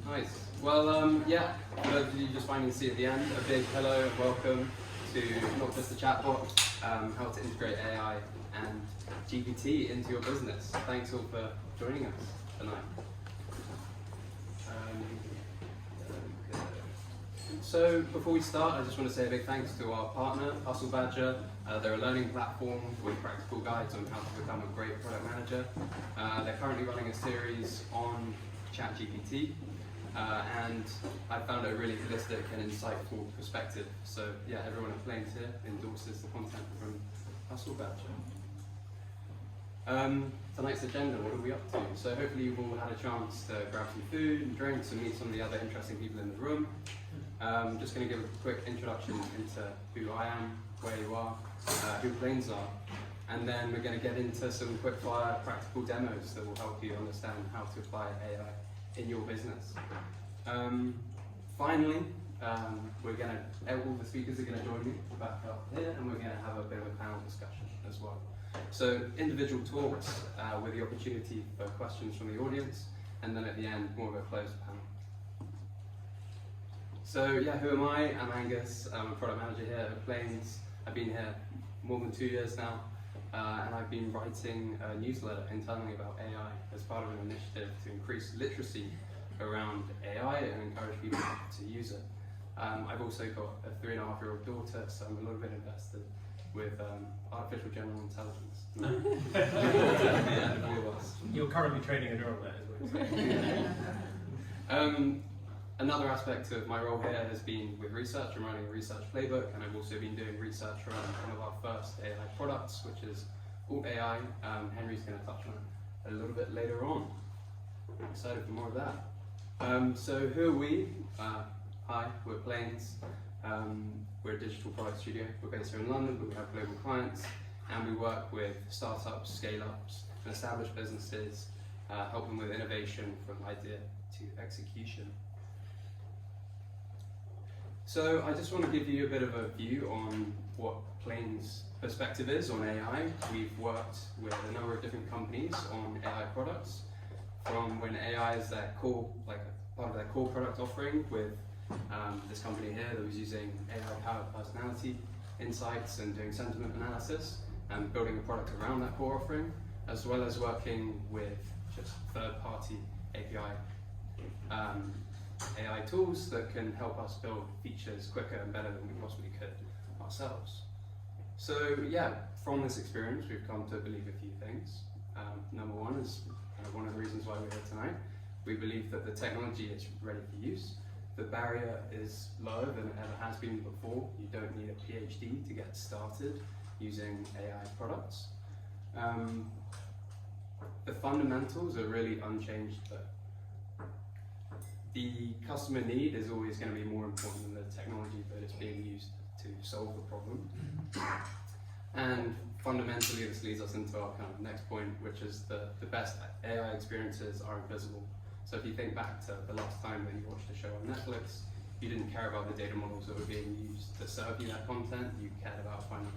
Nice. Well, yeah, for those of you just finding a seat at the end, a big hello and welcome to not just the chatbot, how to integrate AI and GPT into your business. Thanks all for joining us tonight. So before we start, I just want to say a big thanks to our partner, Hustle Badger. They're a learning platform with practical guides on how to become a great product manager. They're currently running a series on ChatGPT, and I found it a really holistic and insightful perspective. So yeah, everyone at Plains here endorses the content from Hustle Badger. Tonight's agenda, what are we up to? So hopefully you've all had a chance to grab some food and drinks and meet some of the other interesting people in the room. I'm just going to give a quick introduction into who I am, where you are, who Plains are, and then we're going to get into some quick fire practical demos that will help you understand how to apply AI in your business. Finally, all the speakers are going to join me back up here, and we're going to have a bit of a panel discussion as well. So individual talks with the opportunity for questions from the audience, and then at the end, more of a closed panel. So yeah, who am I? I'm Angus. I'm a product manager here at Plains. I've been here more than 2 years now, and I've been writing a newsletter internally about AI as part of an initiative to increase literacy around AI and encourage people to use it. I've also got a 3.5-year-old daughter, so I'm a little bit invested with artificial general intelligence. Yeah, all of us. You're currently training a neural net, is what you're saying. Another aspect of my role here has been with research. I'm running a research playbook, and I've also been doing research around one of our first AI products, which is Alt AI. Henry's going to touch on it a little bit later on. I'm excited for more of that. So who are we? Hi, we're Plains. We're a digital product studio. We're based here in London, but we have global clients, and we work with startups, scale-ups, and established businesses, help them with innovation from idea to execution. So I just want to give you a bit of a view on what Plains' perspective is on AI. We've worked with a number of different companies on AI products, from when AI is their core, like part of their core product offering, with this company here that was using AI-powered personality insights and doing sentiment analysis and building a product around that core offering, as well as working with just third-party API AI tools that can help us build features quicker and better than we possibly could ourselves. So yeah, from this experience, we've come to believe a few things. Number one is one of the reasons why we're here tonight. We believe that the technology is ready for use. The barrier is lower than it ever has been before. You don't need a PhD to get started using AI products. The fundamentals are really unchanged though. The customer need is always going to be more important than the technology that is being used to solve the problem. And fundamentally, this leads us into our kind of next point, which is the best AI experiences are invisible. So if you think back to the last time that you watched a show on Netflix, you didn't care about the data models that were being used to serve you that content. You cared about finding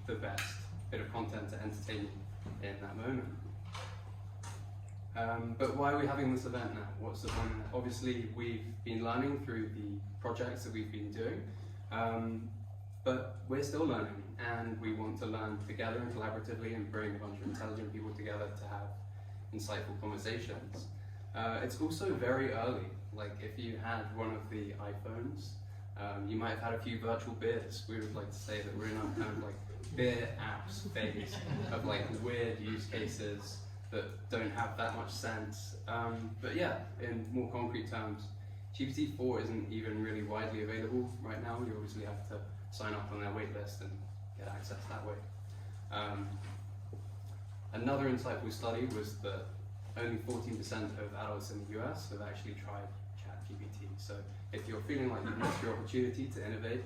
the best bit of content to entertain you in that moment. But why are we having this event now? What's the point? Obviously, we've been learning through the projects that we've been doing, but we're still learning, and we want to learn together and collaboratively and bring a bunch of intelligent people together to have insightful conversations. It's also very early. Like if you had one of the iPhones, you might have had a few virtual beers. We would like to say that we're in a kind of like beer apps phase of like weird use cases that don't have that much sense. But yeah, in more concrete terms, GPT-4 isn't even really widely available right now. You obviously have to sign up on their waitlist and get access that way. Another insightful study was that only 14% of adults in the US have actually tried ChatGPT. So if you're feeling like you've missed your opportunity to innovate,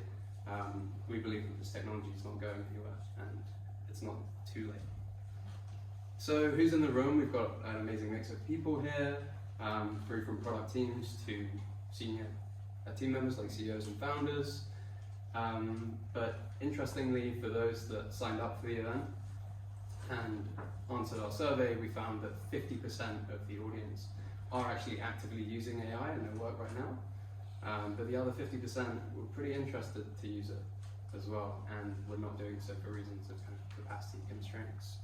we believe that this technology is not going anywhere and it's not too late. So who's in the room? We've got an amazing mix of people here, through from product teams to senior team members like CEOs and founders. But interestingly, for those that signed up for the event, and answered our survey, we found that 50% of the audience are actually actively using AI in their work right now. But the other 50% were pretty interested to use it as well, and we're not doing so for reasons of kind of capacity constraints.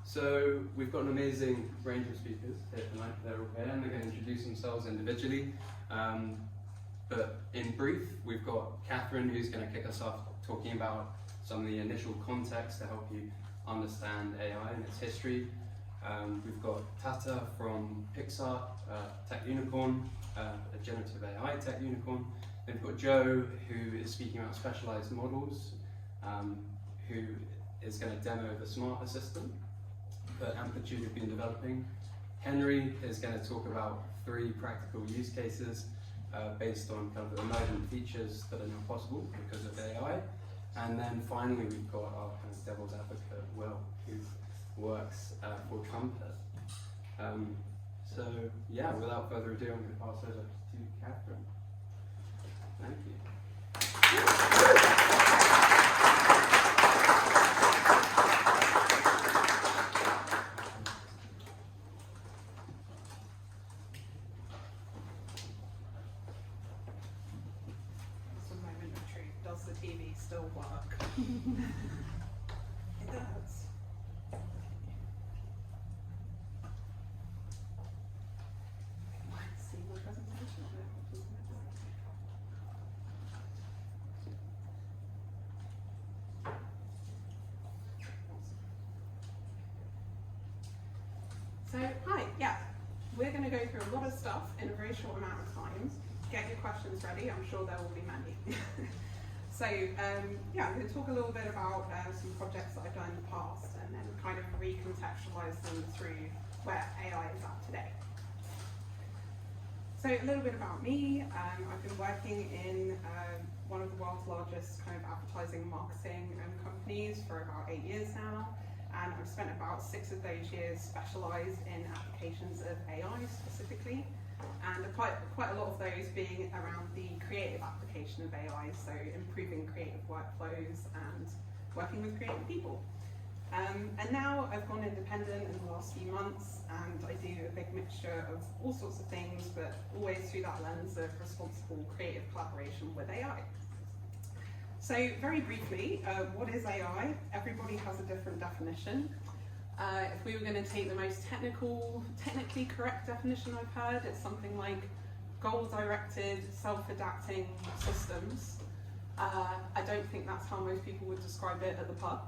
So we've got an amazing range of speakers here tonight. They're all here and they're going to introduce themselves individually. But in brief, we've got Kathryn, who's going to kick us off talking about some of the initial context to help you understand AI and its history. We've got Tata from Picsart, tech unicorn, a generative AI tech unicorn. Then we've got Joe, who is speaking about specialized models, who is going to demo the smart assistant that Amplitude have been developing. Henry is going to talk about 3 practical use cases based on kind of the emergent features that are now possible because of AI. And then finally, we've got our kind of devil's advocate, Webb, who works for Trumpet. So yeah, without further ado, I'm going to pass over to Kathryn. Thank you. It's a moment of truth. Does the TV still work? It does. See my presentation on it. So, hi, yeah, we're going to go through a lot of stuff in a very short amount of time. Get your questions ready, I'm sure there will be many. So, yeah, I'm going to talk a little bit about some projects that I've done in the past and then kind of recontextualize them through where AI is at today. So, a little bit about me. I've been working in one of the world's largest kind of advertising and marketing companies for about 8 years now. And I've spent about 6 of those years specialised in applications of AI specifically, and quite a lot of those being around the creative application of AI, so improving creative workflows and working with creative people. And now I've gone independent in the last few months, and I do a big mixture of all sorts of things, but always through that lens of responsible creative collaboration with AI. So very briefly, what is AI? Everybody has a different definition. If we were going to take the most technically correct definition I've heard, it's something like goal-directed, self-adapting systems. I don't think that's how most people would describe it at the pub,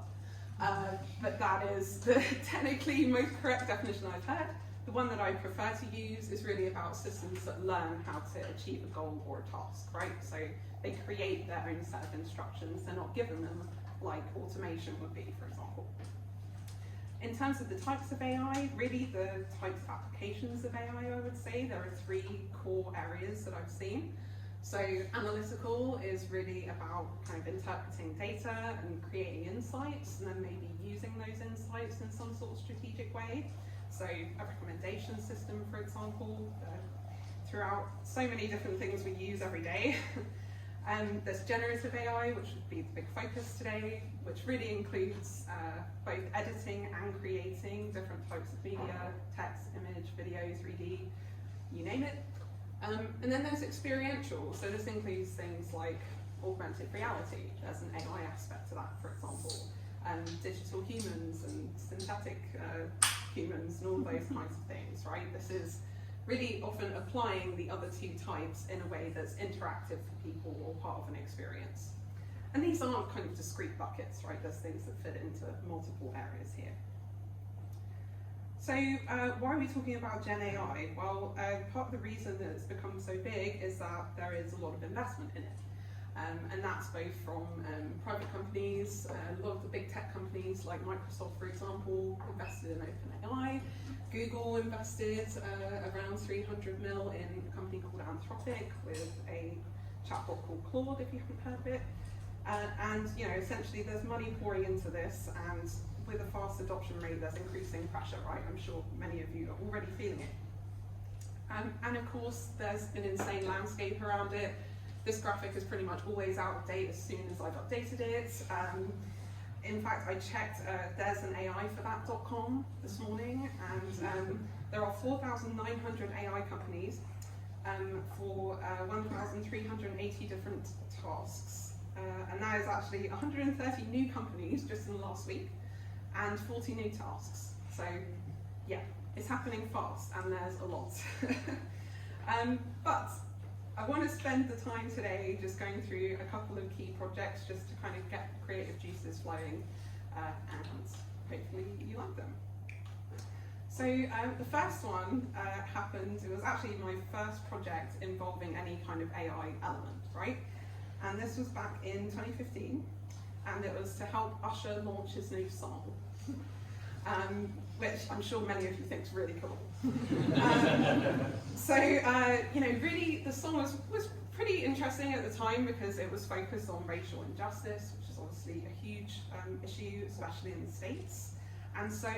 but that is the technically most correct definition I've heard. The one that I prefer to use is really about systems that learn how to achieve a goal or a task, right? So they create their own set of instructions. They're not given them like automation would be, for example. In terms of the types of AI, really the types of applications of AI, I would say, there are 3 core areas that I've seen. So analytical is really about kind of interpreting data and creating insights, and then maybe using those insights in some sort of strategic way. So a recommendation system, for example, throughout so many different things we use every day. There's generative AI, which would be the big focus today, which really includes both editing and creating different types of media, text, image, videos, 3D, you name it. And then there's experiential, so this includes things like augmented reality. There's an AI aspect to that, for example, digital humans and synthetic humans and all those kinds of things, right? This is really often applying the other 2 types in a way that's interactive for people or part of an experience. And these aren't kind of discrete buckets, right? There's things that fit into multiple areas here. So why are we talking about Gen AI? Well, part of the reason that it's become so big is that there is a lot of investment in it. And that's both from private companies, a lot of the big tech companies like Microsoft, for example, invested in OpenAI. Google invested around 300 mil in a company called Anthropic with a chatbot called Claude, if you haven't heard of it. And you know, essentially there's money pouring into this, and with a fast adoption rate, there's increasing pressure, right? I'm sure many of you are already feeling it. And of course, there's an insane landscape around it. This graphic is pretty much always out of date as soon as I've updated it. in fact, I checked there's an AI for that.com this morning, and there are 4,900 AI companies for 1,380 different tasks. And that is actually 130 new companies just in the last week, and 40 new tasks. So yeah, it's happening fast, and there's a lot. But I want to spend the time today just going through a couple of key projects just to kind of get the creative juices flowing, and hopefully you like them. So the first one happened, it was actually my first project involving any kind of AI element, right? And this was back in 2015, and it was to help Usher launch his new song, which I'm sure many of you think is really cool. So, you know, really the song was pretty interesting at the time because it was focused on racial injustice, which is obviously a huge issue, especially in the States. And so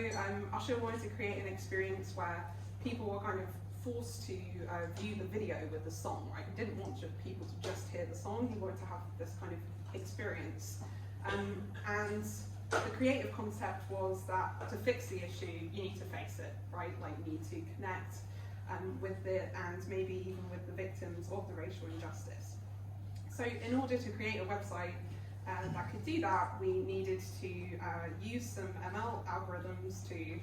Usher wanted to create an experience where people were kind of forced to view the video with the song, right? He didn't want people to just hear the song, he wanted to have this kind of experience. And the creative concept was that to fix the issue, you need to face it, right? Like you need to connect with it and maybe even with the victims of the racial injustice. So in order to create a website that could do that, we needed to use some ML algorithms to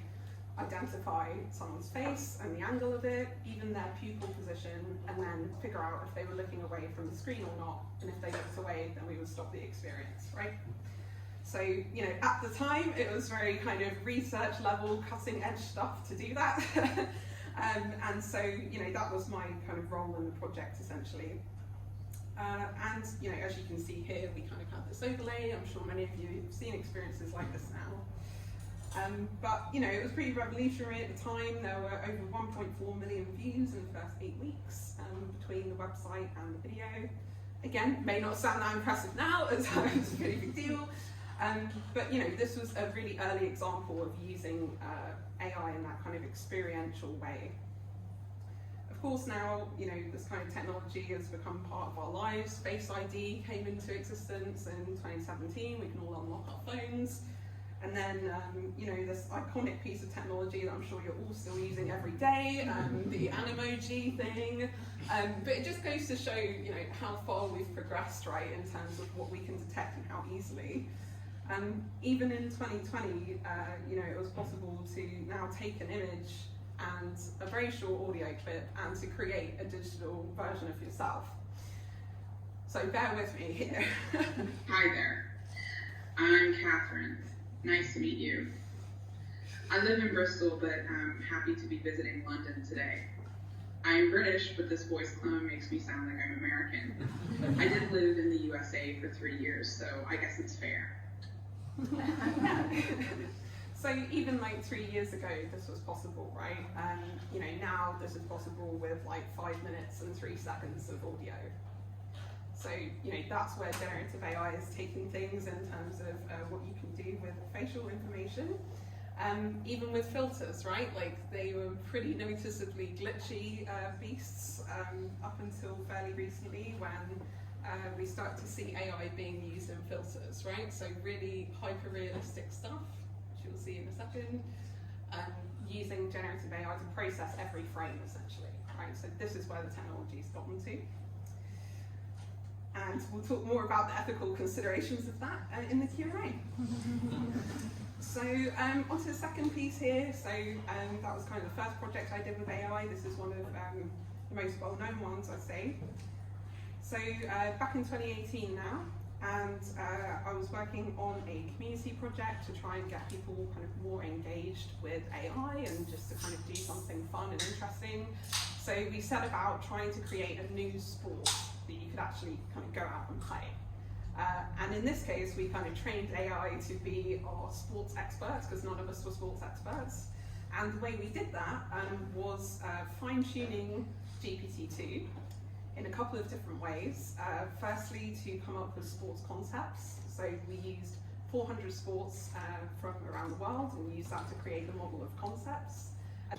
identify someone's face and the angle of it, even their pupil position, and then figure out if they were looking away from the screen or not, and if they looked away, then we would stop the experience, right? So, you know, at the time, it was very kind of research level, cutting edge stuff to do that. And so, you know, that was my kind of role in the project, essentially. And, you know, as you can see here, we kind of have this overlay. I'm sure many of you have seen experiences like this now. But, you know, it was pretty revolutionary at the time. There were over 1.4 million views in the first 8 weeks between the website and the video. Again, may not sound that impressive now, as it's a pretty big deal. But, you know, this was a really early example of using AI in that kind of experiential way. Of course, now, you know, this kind of technology has become part of our lives. Face ID came into existence in 2017. We can all unlock our phones. And then, you know, this iconic piece of technology that I'm sure you're all still using every day, the Animoji thing. But it just goes to show, you know, how far we've progressed, right, in terms of what we can detect and how easily. Even in 2020, you know, it was possible to now take an image and a very short audio clip and to create a digital version of yourself. So bear with me here. Hi there, I'm Kathryn. Nice to meet you. I live in Bristol, but I'm happy to be visiting London today. I am British, but this voice clone makes me sound like I'm American. I did live in the USA for 3 years, so I guess it's fair. So even like 3 years ago, this was possible, right? You know, now this is possible with like 5 minutes and 3 seconds of audio. So, you know, that's where generative AI is taking things in terms of what you can do with facial information. Even with filters, right? Like they were pretty noticeably glitchy beasts up until fairly recently when we start to see AI being used in filters, right? So really hyper-realistic stuff, which you'll see in a second, using generative AI to process every frame, essentially, right? So this is where the technology's gotten to. And we'll talk more about the ethical considerations of that in the Q&A. So onto the second piece here. So that was kind of the first project I did with AI. This is one of the most well-known ones, I'd say. So back in 2018 now, and I was working on a community project to try and get people kind of more engaged with AI and just to kind of do something fun and interesting. So we set about trying to create a new sport that you could actually kind of go out and play. And in this case, we kind of trained AI to be our sports experts, because none of us were sports experts. And the way we did that was fine-tuning GPT-2 in a couple of different ways. Firstly, to come up with sports concepts. So we used 400 sports from around the world and used that to create the model of concepts.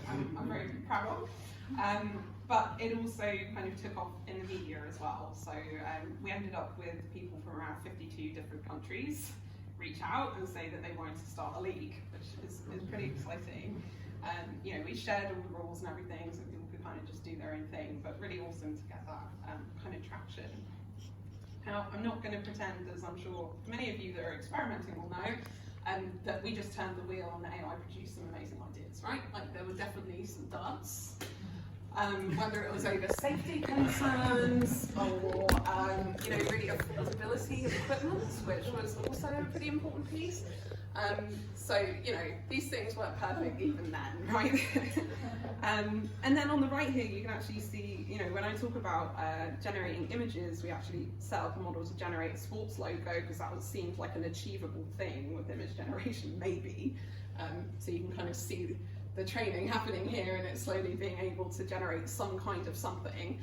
I'm very proud of. But it also kind of took off in the media as well. So we ended up with people from around 52 different countries reach out and say that they wanted to start a league, which is pretty exciting. You know, we shared all the rules and everything, so people could kind of just do their own thing, but really awesome to get that kind of traction. Now, I'm not going to pretend, as I'm sure many of you that are experimenting will know, that we just turned the wheel on the AI produced some amazing ideas, right? Like, there were definitely some darts, whether it was over safety concerns or, you know, really affordability of equipment, which was also a pretty important piece. So, you know, these things weren't perfect even then, right? And then on the right here, you can actually see, you know, when I talk about generating images, we actually set up a model to generate a sports logo because that seemed like an achievable thing with image generation, maybe. So you can kind of see the training happening here, and it's slowly being able to generate some kind of something,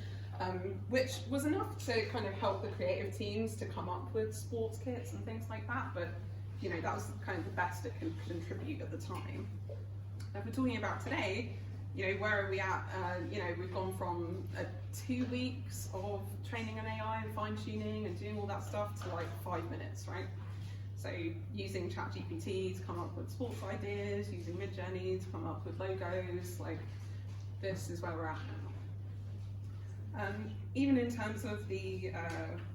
which was enough to kind of help the creative teams to come up with sports kits and things like that. But you know, that was kind of the best it can contribute at the time. If we're talking about today, you know, where are we at? You know, we've gone from 2 weeks of training an AI and fine-tuning and doing all that stuff to like 5 minutes, right? So using ChatGPT to come up with sports ideas, using Midjourney to come up with logos, like this is where we're at now. Even in terms of the,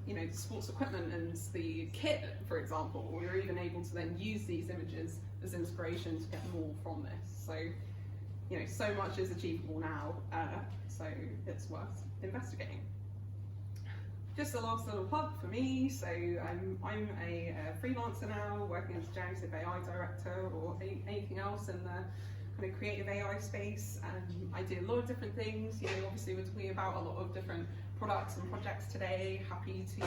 you know, the sports equipment and the kit, for example, we were even able to then use these images as inspiration to get more from this. So, you know, so much is achievable now, so it's worth investigating. Just a last little plug for me. So I'm a freelancer now, working as a generative AI director or anything else in the kind of creative AI space. I do a lot of different things. You know, obviously we're talking about a lot of different products and projects today. Happy to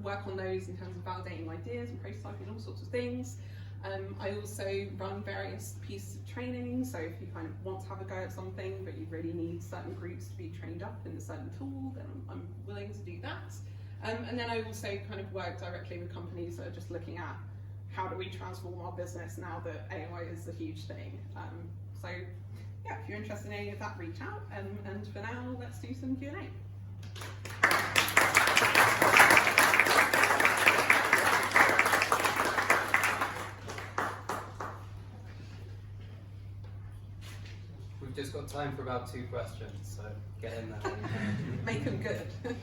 work on those in terms of validating ideas and prototyping, all sorts of things. I also run various pieces of training, so if you kind of want to have a go at something but you really need certain groups to be trained up in a certain tool, then I'm willing to do that. And then I also kind of work directly with companies that are just looking at how do we transform our business now that AI is a huge thing. So yeah, if you're interested in any of that, reach out, and for now, let's do some Q&A. We've just got time for about 2 questions, so get in there. Make them good. Yeah,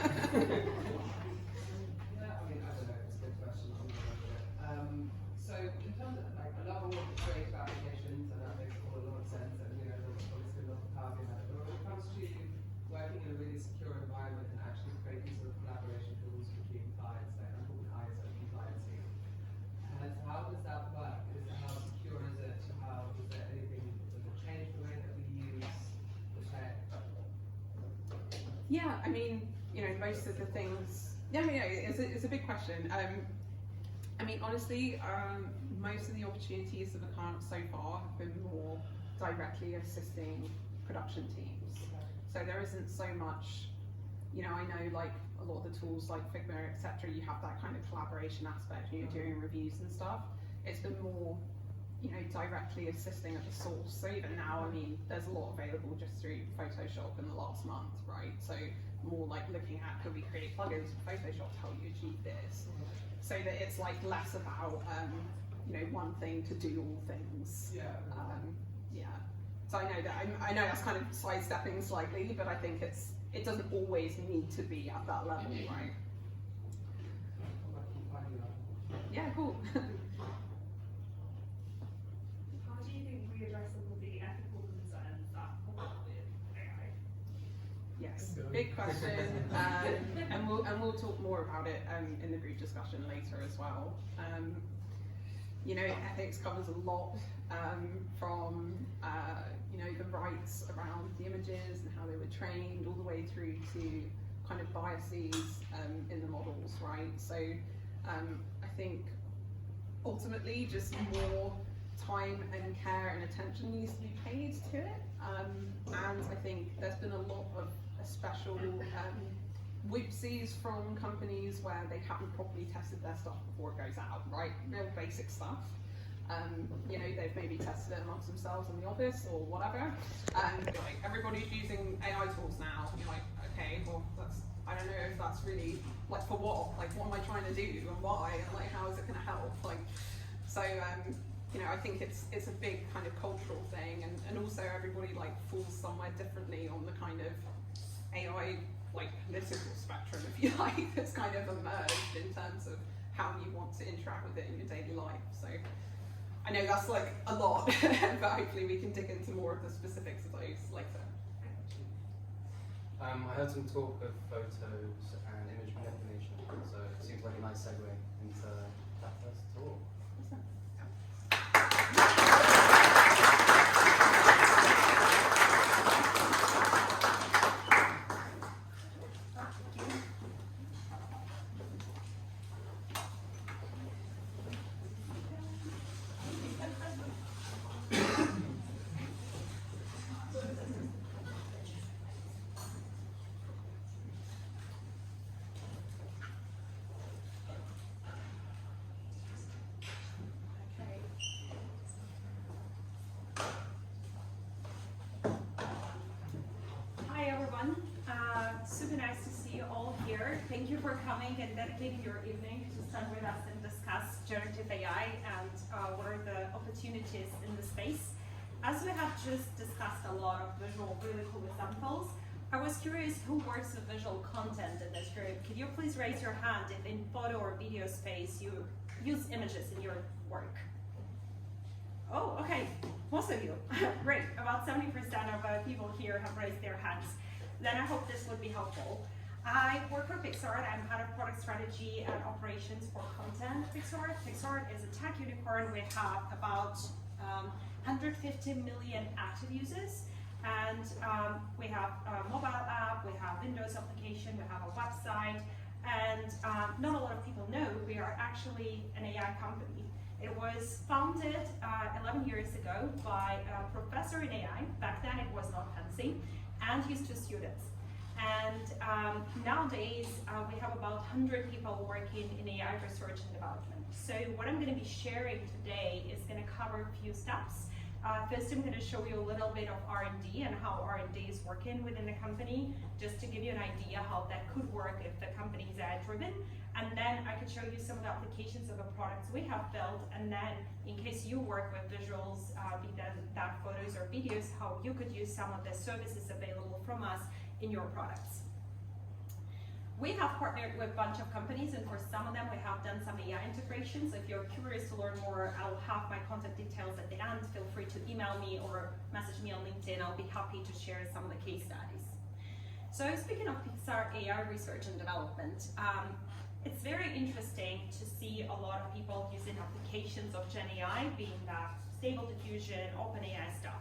I mean, I don't know, it's a good question. So in terms of, like, I love all of the creative applications, and that makes all a lot of sense, and you know, there's obviously a lot of power in that. But when it comes to working in a really secure environment and actually creating sort of collaboration tools between clients, like I'm talking ISO compliancy, and how does that work? How secure is it? Is there anything that will change the way that we use the tech? Yeah, I mean, you know, most of the things. Yeah, it's a big question. I mean, honestly, most of the opportunities that have come up so far have been more directly assisting production teams. So there isn't so much, you know, I know like a lot of the tools like Figma, etc., you have that kind of collaboration aspect when you're doing reviews and stuff. It's been more, you know, directly assisting at the source. So even now, I mean, there's a lot available just through Photoshop in the last month, right? So more like looking at, could we create plugins for Photoshop to help you achieve this? So that it's like less about, you know, one thing to do all things. Yeah. Yeah. So I know that's kind of sidestepping slightly, but I think it doesn't always need to be at that level, right? Yeah, cool. How do you think we address some of the ethical concerns that come up with AI? Yes, big question, and we'll talk more about it in the group discussion later as well. You know, ethics covers a lot, from you know, the rights around the images and how they were trained, all the way through to kind of biases in the models, right? So I think ultimately just more time and care and attention needs to be paid to it, and I think there's been a lot of special whoopsies from companies where they haven't properly tested their stuff before it goes out, right? Real basic stuff. You know, they've maybe tested it amongst themselves in the office or whatever, and like everybody's using AI tools now. And you're like, okay, well I don't know if that's really, like, for what? Like, what am I trying to do and why? And like, how is it going to help? Like, so, you know, I think it's a big kind of cultural thing, and also everybody like falls somewhere differently on the kind of AI like political spectrum, if you like, that's kind of emerged in terms of how you want to interact with it in your daily life. So I know that's like a lot, but hopefully we can dig into more of the specifics of those later. I heard some talk of photos and image manipulation, so it seems like a nice segue into that first talk. Super nice to see you all here. Thank you for coming and dedicating your evening to spend with us and discuss generative AI and what are the opportunities in the space. As we have just discussed a lot of visual, really cool examples, I was curious who works with visual content in this group. Could you please raise your hand if in photo or video space you use images in your work? Oh, okay, most of you. Great, about 70% of people here have raised their hands. Then I hope this would be helpful. I work for Picsart. I'm head of product strategy and operations for content at Picsart. Picsart is a tech unicorn. We have about 150 million active users. And we have a mobile app, we have Windows application, we have a website. And not a lot of people know we are actually an AI company. It was founded 11 years ago by a professor in AI. Back then it was not fancy. And his 2 students. And nowadays, we have about 100 people working in AI research and development. So what I'm going to be sharing today is going to cover a few steps. First, I'm going to show you a little bit of R&D and how R&D is working within the company, just to give you an idea how that could work if the company is AI-driven. And then I could show you some of the applications of the products we have built, and then in case you work with visuals, be that photos or videos, how you could use some of the services available from us in your products. We have partnered with a bunch of companies, and for some of them we have done some AI integrations. So if you're curious to learn more, I'll have my contact details at the end. Feel free to email me or message me on LinkedIn. I'll be happy to share some of the case studies. So speaking of Picsart AI research and development, it's very interesting to see a lot of people using applications of Gen AI, being that Stable Diffusion, OpenAI stuff.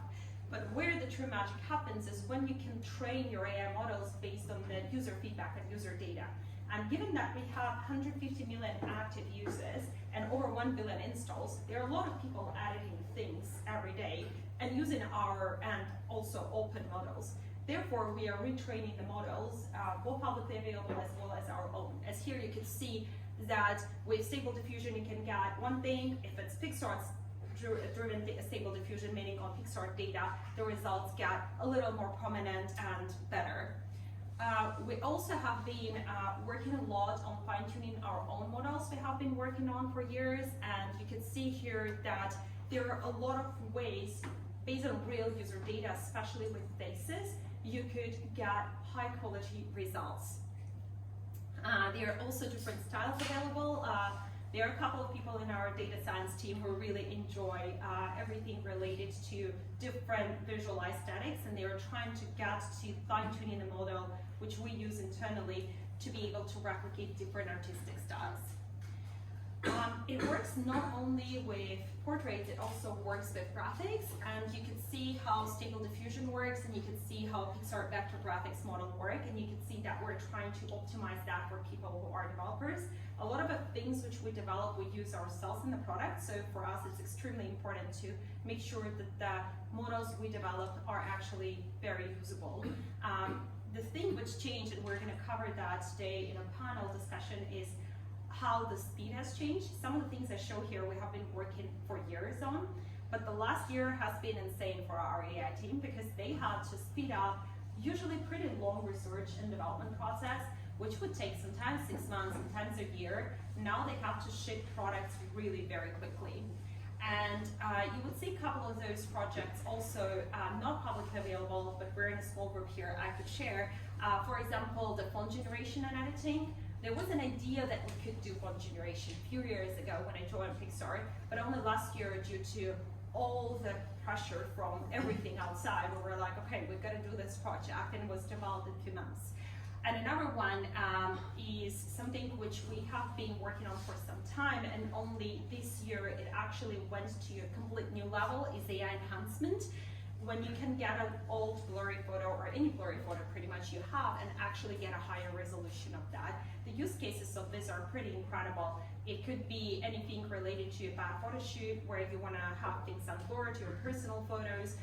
But where the true magic happens is when you can train your AI models based on the user feedback and user data. And given that we have 150 million active users and over 1 billion installs, there are a lot of people editing things every day and using our and also open models. Therefore, we are retraining the models, both publicly available as well as our own. As here you can see that with Stable Diffusion you can get one thing. If it's Picsart's driven Stable Diffusion, meaning on Picsart data, the results get a little more prominent and better. We also have been working a lot on fine-tuning our own models we have been working on for years, and you can see here that there are a lot of ways, based on real user data, especially with faces, you could get high-quality results. There are also different styles available. There are a couple of people in our data science team who really enjoy everything related to different visual aesthetics, and they are trying to get to fine-tuning the model, which we use internally to be able to replicate different artistic styles. It works not only with portraits, it also works with graphics, and you can see how Stable Diffusion works, and you can see how Picsart vector graphics model work, and you can see that we're trying to optimize that for people who are developers. A lot of the things which we develop, we use ourselves in the product, so for us it's extremely important to make sure that the models we develop are actually very usable. The thing which changed, and we're going to cover that today in a panel discussion, is how the speed has changed. Some of the things I show here we have been working for years on, but the last year has been insane for our AI team because they had to speed up usually pretty long research and development process which would take sometimes 6 months, sometimes a year. Now they have to ship products really very quickly. And you would see a couple of those projects also not publicly available, but we're in a small group here I could share. For example, the font generation and editing. There was an idea that we could do font generation a few years ago when I joined Picsart, but only last year, due to all the pressure from everything outside, we were like, okay, we've got to do this project, and it was developed in a few months. And another one is something which we have been working on for some time, and only this year it actually went to a complete new level, is AI enhancement. When you can get an old blurry photo, or any blurry photo pretty much you have, and actually get a higher resolution of that. The use cases of this are pretty incredible. It could be anything related to a bad photo shoot, where you want to have things unblurred, your personal photos,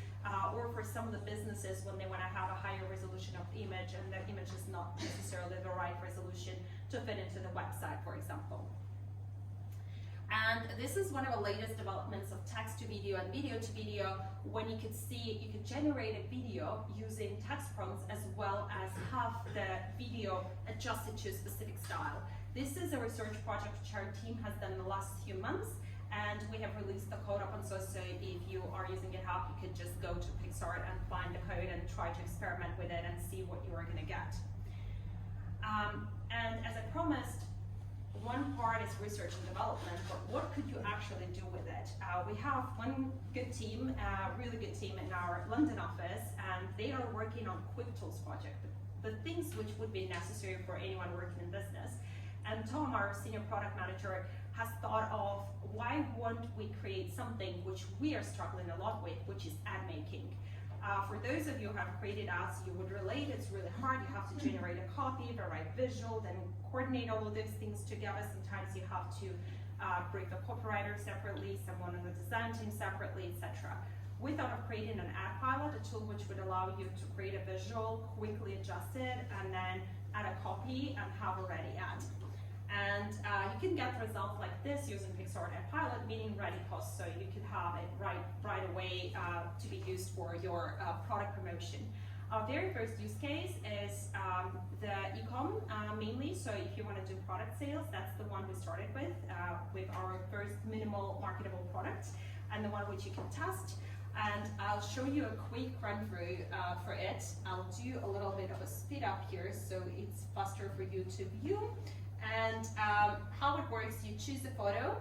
or for some of the businesses when they want to have a higher resolution of the image, and the image is not necessarily the right resolution to fit into the website, for example. And this is one of the latest developments of text to video and video to video, when you could see, you could generate a video using text prompts as well as have the video adjusted to a specific style. This is a research project which our team has done in the last few months, and we have released the code open source, so if you are using GitHub, you could just go to Picsart and find the code and try to experiment with it and see what you are going to get. And as I promised, one part is research and development, but what could you actually do with it? We have one good team, really good team in our London office, and they are working on quick tools project, the things which would be necessary for anyone working in business. And Tom, our senior product manager, has thought of why won't we create something which we are struggling a lot with, which is ad making. For those of you who have created ads, you would relate, it's really hard. You have to generate a copy, the right visual, then coordinate all of those things together. Sometimes you have to brief a copywriter separately, someone on the design team separately, etc. We thought of creating an ad pilot, a tool which would allow you to create a visual, quickly adjust it, and then add a copy and have a ready ad. And you can get results like this using Picsart Ad Pilot, meaning ready post, so you can have it right away to be used for your product promotion. Our very first use case is the e-com mainly, so if you want to do product sales, that's the one we started with our first minimal marketable product, and the one which you can test. And I'll show you a quick run through for it. I'll do a little bit of a speed up here so it's faster for you to view. And how it works, you choose a photo,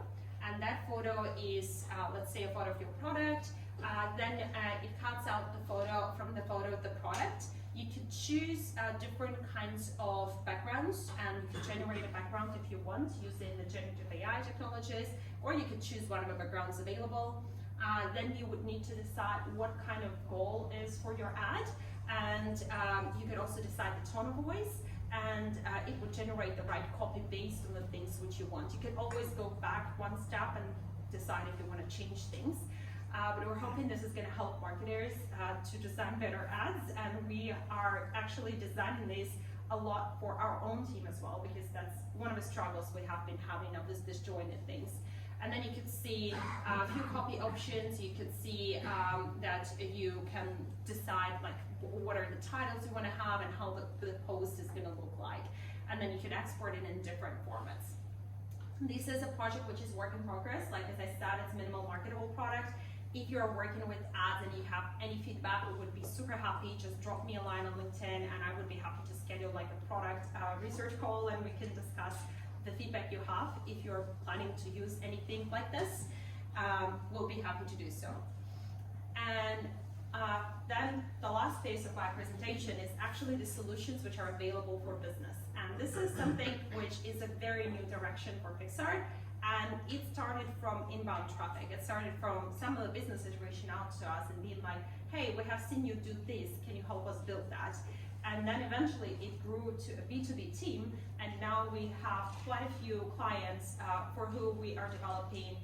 and that photo is, let's say, a photo of your product. Then it cuts out the photo from the photo of the product. You could choose different kinds of backgrounds, and you could generate a background if you want using the generative AI technologies, or you could choose one of the backgrounds available. Then you would need to decide what kind of goal is for your ad, and you could also decide the tone of voice, and it would generate the right copy based on the things which you want. You can always go back one step and decide if you want to change things. But we're hoping this is going to help marketers to design better ads, and we are actually designing this a lot for our own team as well, because that's one of the struggles we have been having of this disjointed things. And then you could see a few copy options. You could see that you can decide like what are the titles you want to have and how the post is going to look like. And then you can export it in different formats. This is a project which is work in progress. Like as I said, it's minimal marketable product. If you're working with ads and you have any feedback, we would be super happy. Just drop me a line on LinkedIn and I would be happy to schedule like a product research call, and we can discuss the feedback you have. If you're planning to use anything like this, we'll be happy to do so. And then the last phase of my presentation is actually the solutions which are available for business. And this is something which is a very new direction for Picsart. And it started from inbound traffic. It started from some of the businesses reaching out to us and being like, hey, we have seen you do this, can you help us build that? And then eventually it grew to a B2B team, and now we have quite a few clients for who we are developing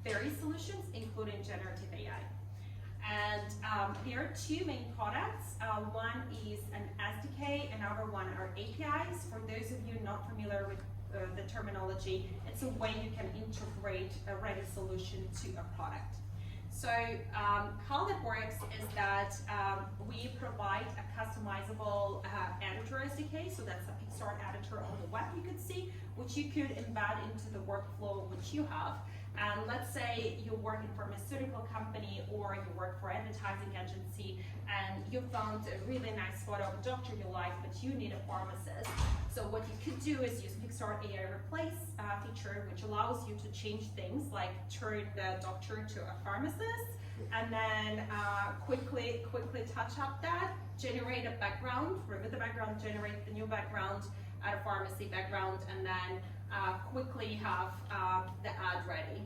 various solutions, including generative AI. And there are two main products. One is an SDK, another one are APIs. For those of you not familiar with the terminology, it's a way you can integrate a ready solution to a product. So how that works is that we provide a customizable editor SDK, so that's a Picsart editor on the web you could see, which you could embed into the workflow which you have. And let's say you work in a pharmaceutical company or you work for an advertising agency and you found a really nice photo of a doctor you like, but you need a pharmacist. So what you could do is use Picsart AI Replace feature, which allows you to change things like turn the doctor to a pharmacist, and then quickly touch up that, generate a background, remove the background, generate the new background, add a pharmacy background, and then quickly have the ad ready.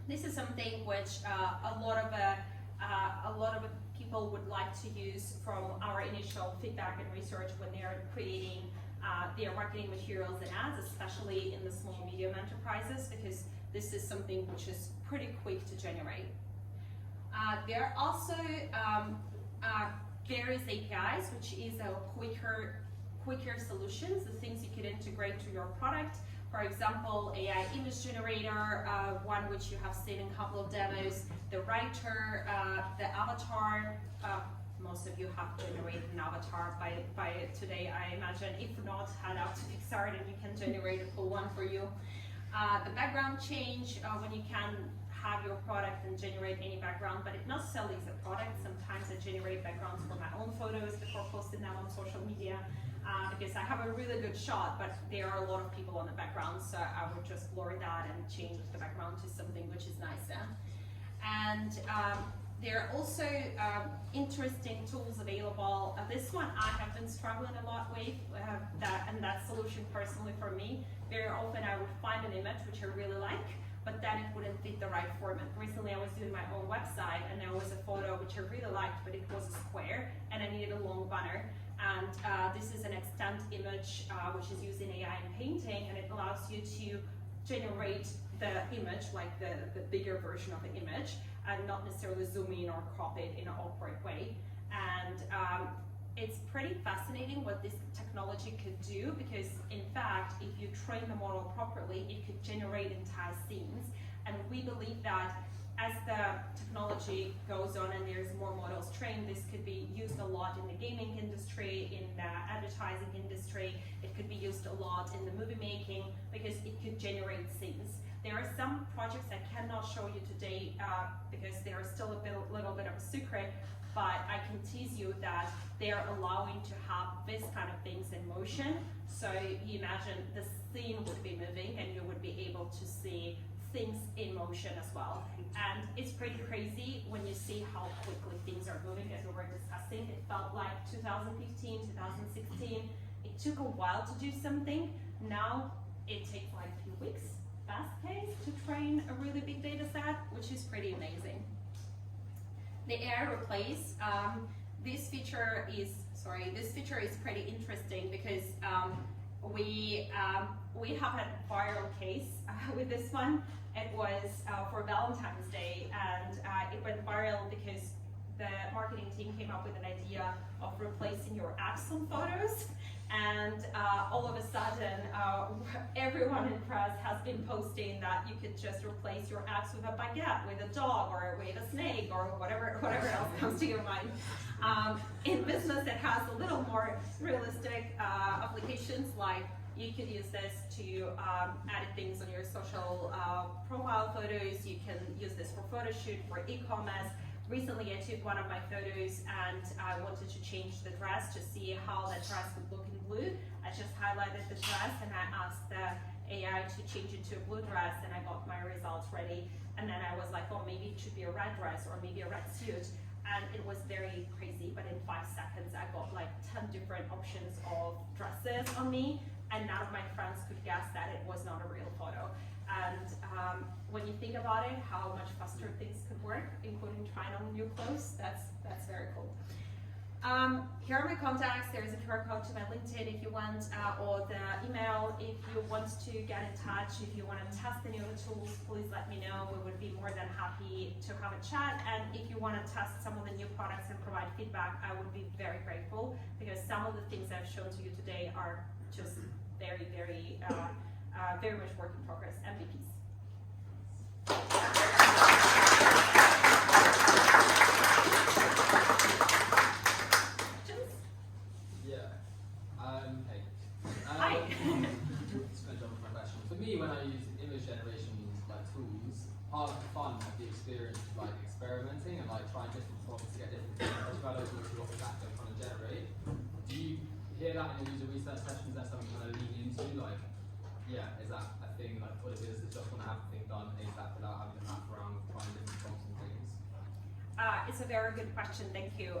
This is something which a lot of people would like to use from our initial feedback and research when they are creating their marketing materials and ads, especially in the small and medium enterprises, because this is something which is pretty quick to generate. There are also various APIs, which is a quicker solutions, the things you could integrate to your product. For example, AI image generator, one which you have seen in a couple of demos, the writer, the avatar. Most of you have generated an avatar by today, I imagine. If not, head out to Picsart and you can generate a cool one for you. The background change, when you can have your product and generate any background, but it not necessarily is a product. Sometimes I generate backgrounds for my own photos before posting them on social media, because I have a really good shot, but there are a lot of people on the background, so I would just blur that and change the background to something which is nicer. And there are also interesting tools available. This one I have been struggling a lot with, that solution personally for me. Very often I would find an image which I really like, but then it wouldn't fit the right format. Recently I was doing my own website and there was a photo which I really liked, but it was a square and I needed a long banner. And this is an extant image which is using AI and painting, and it allows you to generate the image, like the bigger version of the image, and not necessarily zoom in or crop it in an awkward way. And it's pretty fascinating what this technology could do, because in fact, if you train the model properly, it could generate entire scenes. And we believe that as the technology goes on and there's more models trained, this could be used a lot in the gaming industry, in the advertising industry. It could be used a lot in the movie making, because it could generate scenes. There are some projects I cannot show you today because they are still a little bit of a secret, but I can tease you that they are allowing to have this kind of things in motion. So you imagine the scene would be moving and you would be able to see things in motion as well. And it's pretty crazy when you see how quickly things are moving, as we were discussing. It felt like 2015, 2016. It took a while to do something. Now it takes like a few weeks, best case, to train a really big data set, which is pretty amazing. The AI Replace, this feature is pretty interesting because we have had a viral case with this one. It was for Valentine's Day, and it went viral because the marketing team came up with an idea of replacing your accent photos, and all of a sudden everyone in press has been posting that you could just replace your apps with a baguette, with a dog, or with a snake, or whatever else comes to your mind. In business, it has a little more realistic applications, like you could use this to edit things on your social profile photos. You can use this for photo shoot, for e-commerce. Recently, I took one of my photos and I wanted to change the dress to see how that dress would look in blue. I just highlighted the dress and I asked the AI to change it to a blue dress, and I got my results ready. And then I was like, oh, maybe it should be a red dress or maybe a red suit. And it was very crazy, but in 5 seconds, I got like 10 different options of dresses on me, and none of my friends could guess that it was not a real photo. And when you think about it, how much faster things could work, including trying on new clothes, that's very cool. Here are my contacts. There's a QR code to my LinkedIn if you want, or the email if you want to get in touch. If you want to test any of the tools, please let me know. We would be more than happy to have a chat. And if you want to test some of the new products and provide feedback, I would be very grateful, because some of the things I've shown to you today are just very, very much work in progress, MVPs. experimenting and like trying different prompts to get different developers to what that they're trying to generate. Do you hear that in your user research sessions? That's something you kind of lean into, like, yeah, is that a thing, like what it is, they just want to have the thing done ASAP without having to map around trying different prompts and things? It's a very good question, thank you.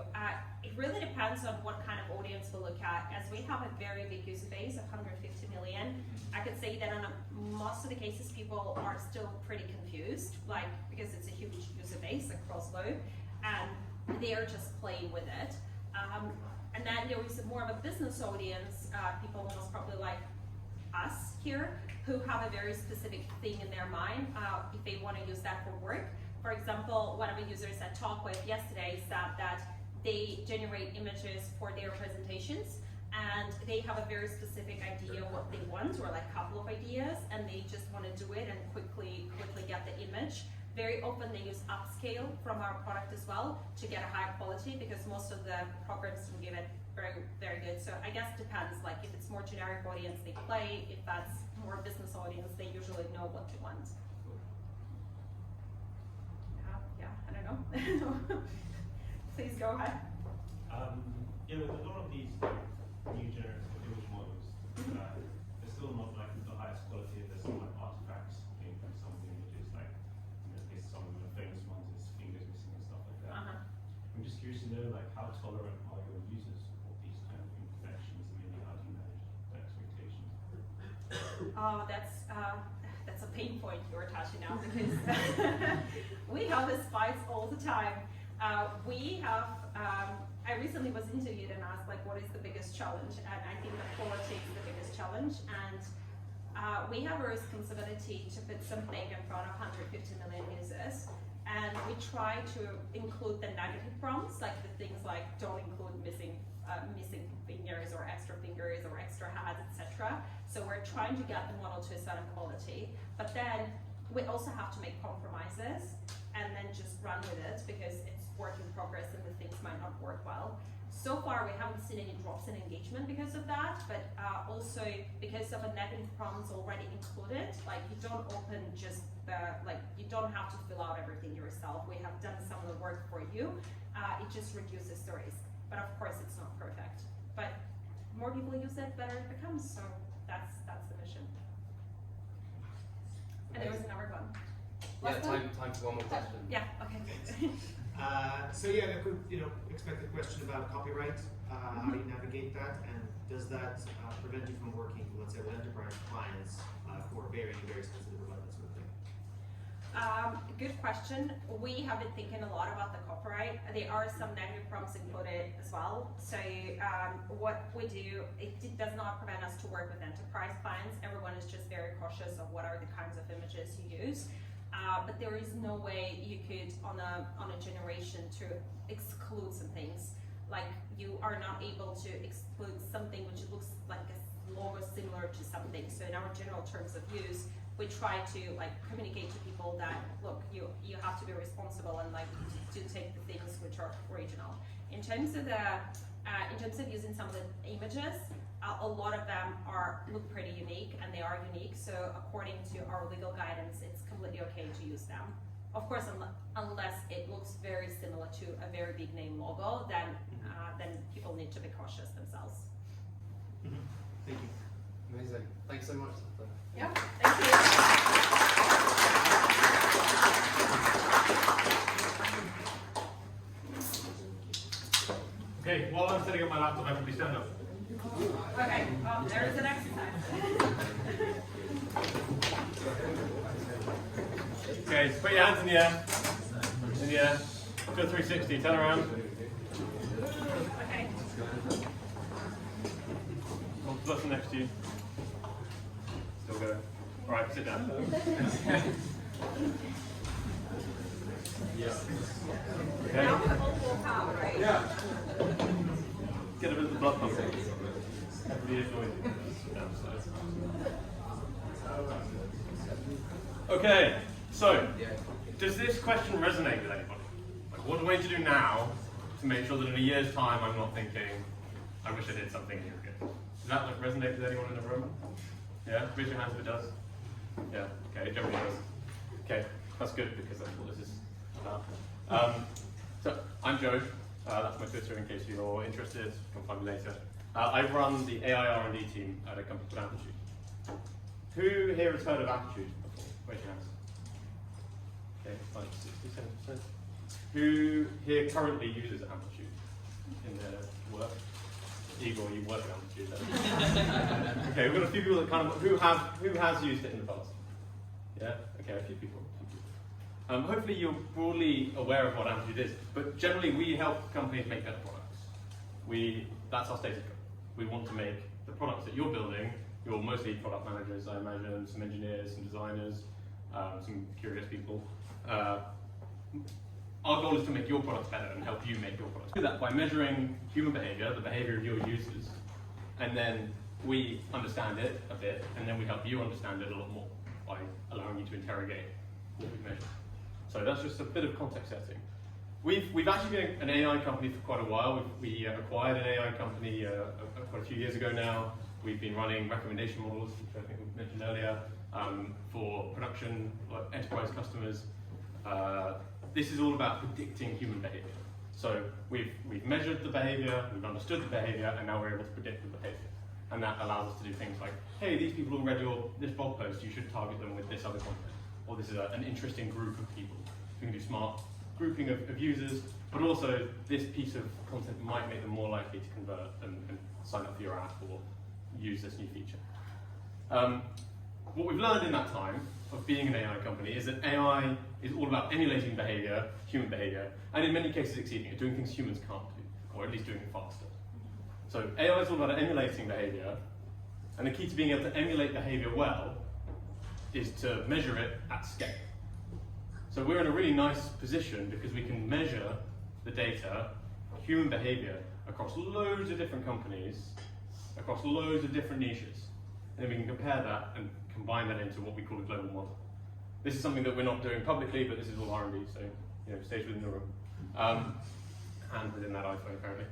It really depends on what kind of audience we look at. As we have a very big user base of 150 million, I could say that on most of the cases people are still pretty confused, like because it's a huge user base across Webb, and they are just playing with it. And then there is more of a business audience, people most probably like us here, who have a very specific thing in their mind if they want to use that for work. For example, one of the users I talked with yesterday said that they generate images for their presentations and they have a very specific idea what they want, or like a couple of ideas, and they just want to do it and quickly get the image. Very often they use upscale from our product as well to get a high quality, because most of the programs can give it very good. So I guess it depends, like if it's more generic audience they play, if that's more business audience they usually know what they want. Yeah, I don't know. Please go ahead. Yeah, with a lot of these new generative image models, they're still not like the highest quality. There's some like artifacts in some of the images, like in this case, some of the famous ones is fingers missing and stuff like that. I'm just curious to know, like, how tolerant are your users of these kind of imperfections, and maybe how do you manage their expectations? Oh, that's a pain point you're touching on, because we have these fights all the time. I recently was interviewed and asked, like, what is the biggest challenge? And I think the quality is the biggest challenge. And we have a responsibility to put something in front of 150 million users. And we try to include the negative prompts, like the things like don't include missing fingers or extra heads, etc. So we're trying to get the model to a certain quality, but then we also have to make compromises and then just run with it, because it's work in progress and the things might not work well. So far, we haven't seen any drops in engagement because of that, but also because of a negative prompts already included. Like, you don't open just you don't have to fill out everything yourself. We have done some of the work for you. It just reduces the risk, but of course it's not perfect. But more people use it, better it becomes. So that's the mission. And there was another one. Yeah, time for one more question. Yeah, okay. So yeah, I could expect a question about copyright. How do you navigate that, and does that prevent you from working, let's say, with enterprise clients who are very sensitive about that sort of thing? Good question. We have been thinking a lot about the copyright. There are some negative prompts included as well. So what we do, it does not prevent us to work with enterprise clients. Everyone is just very cautious of what are the kinds of images you use. But there is no way you could, on a generation, to exclude some things. Like, you are not able to exclude something which looks like a logo similar to something. So in our general terms of use, we try to communicate to people that, look, you have to be responsible and to take the things which are original. In terms of using some of the images, a lot of them look pretty unique, and they are unique. So according to our legal guidance, it's completely okay to use them. Of course, unless it looks very similar to a very big name logo, then people need to be cautious themselves. Thank you. Amazing. Thanks so much. Yeah, thank you. Okay, while I'm setting up my laptop, everybody stand up. Okay, there is an exercise. Okay, so put your hands in the air. In the air. Do a 360, turn around. Okay. Hold the button next to you. Still going. Alright, sit down. Okay. Now we all walk out, right? Yeah. Get a bit of the blood pumping. Everybody is noisy. Okay, so does this question resonate with anybody? Like, what do I need to do now to make sure that in a year's time I'm not thinking, I wish I did something here again? Does that resonate with anyone in the room? Yeah? Raise your hands if it does. Yeah, okay, it generally does. Okay, that's good, because that's what this is about. So I'm Joe. That's my Twitter in case you're interested. Come find me later. I run the AI R&D team at a company called Amplitude. Who here has heard of Amplitude before? Raise your hands. Okay, like 67%. Who here currently uses Amplitude in their work? Igor, you work at Amplitude. Okay, we've got a few people that kind of who has used it in the past. Yeah. Okay, a few people. Hopefully you're broadly aware of what Amplitude is, but generally we help companies make better products. That's our stated goal. We want to make the products that you're building. You're mostly product managers, I imagine, some engineers, some designers, some curious people. Our goal is to make your products better and help you make your products. We do that by measuring human behavior, the behavior of your users, and then we understand it a bit, and then we help you understand it a lot more by allowing you to interrogate what we've measured. So that's just a bit of context setting. We've actually been an AI company for quite a while. We acquired an AI company quite a few years ago now. We've been running recommendation models, which I think we mentioned earlier, for production, like enterprise customers. This is all about predicting human behavior. So we've measured the behavior, we've understood the behavior, and now we're able to predict the behavior. And that allows us to do things like, hey, these people who read this blog post, you should target them with this other content. Or this is an interesting group of people. We can do smart grouping of users, but also this piece of content might make them more likely to convert and sign up for your app or use this new feature. What we've learned in that time of being an AI company is that AI is all about emulating behavior, human behavior, and in many cases exceeding it, doing things humans can't do, or at least doing it faster. So AI is all about emulating behavior, and the key to being able to emulate behavior well is to measure it at scale. So we're in a really nice position because we can measure the data, human behavior, across loads of different companies, across loads of different niches. And then we can compare that and combine that into what we call a global model. This is something that we're not doing publicly, but this is all R&D, so stays within the room. And within that iPhone, apparently.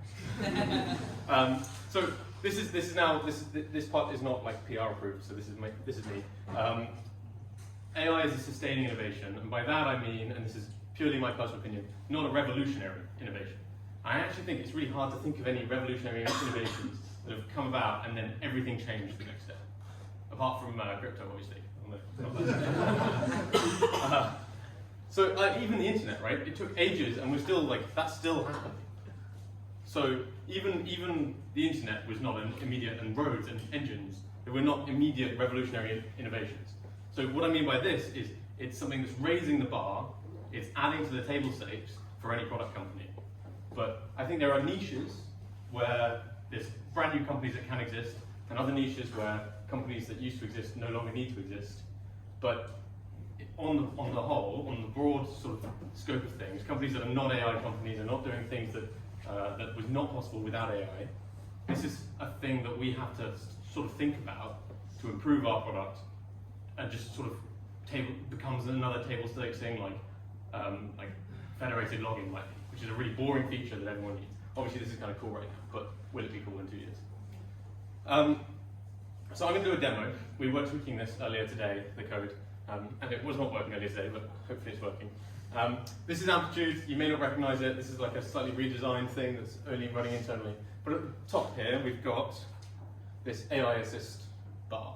So this part is not like PR approved, so this is me. AI is a sustaining innovation, and by that I mean, and this is purely my personal opinion, not a revolutionary innovation. I actually think it's really hard to think of any revolutionary innovations that have come about and then everything changed the next day. Apart from crypto, obviously. So even the internet, right? It took ages, and we're still like, that's still happening. So even the internet was not an immediate, and roads and engines, they were not immediate revolutionary innovations. So what I mean by this is it's something that's raising the bar, it's adding to the table stakes for any product company. But I think there are niches where there's brand new companies that can exist, and other niches where companies that used to exist no longer need to exist. But on the whole, on the broad sort of scope of things, companies that are not AI companies are not doing things that that was not possible without AI. This is a thing that we have to sort of think about to improve our product, and just sort of becomes another table stakes thing like federated logging might be, which is a really boring feature that everyone needs. Obviously this is kind of cool right now, but will it be cool in 2 years? So I'm going to do a demo. We were tweaking this earlier today, the code, and it was not working earlier today, but hopefully it's working. This is Amplitude. You may not recognize it. This is like a slightly redesigned thing that's only running internally. But at the top here, we've got this AI assist bar.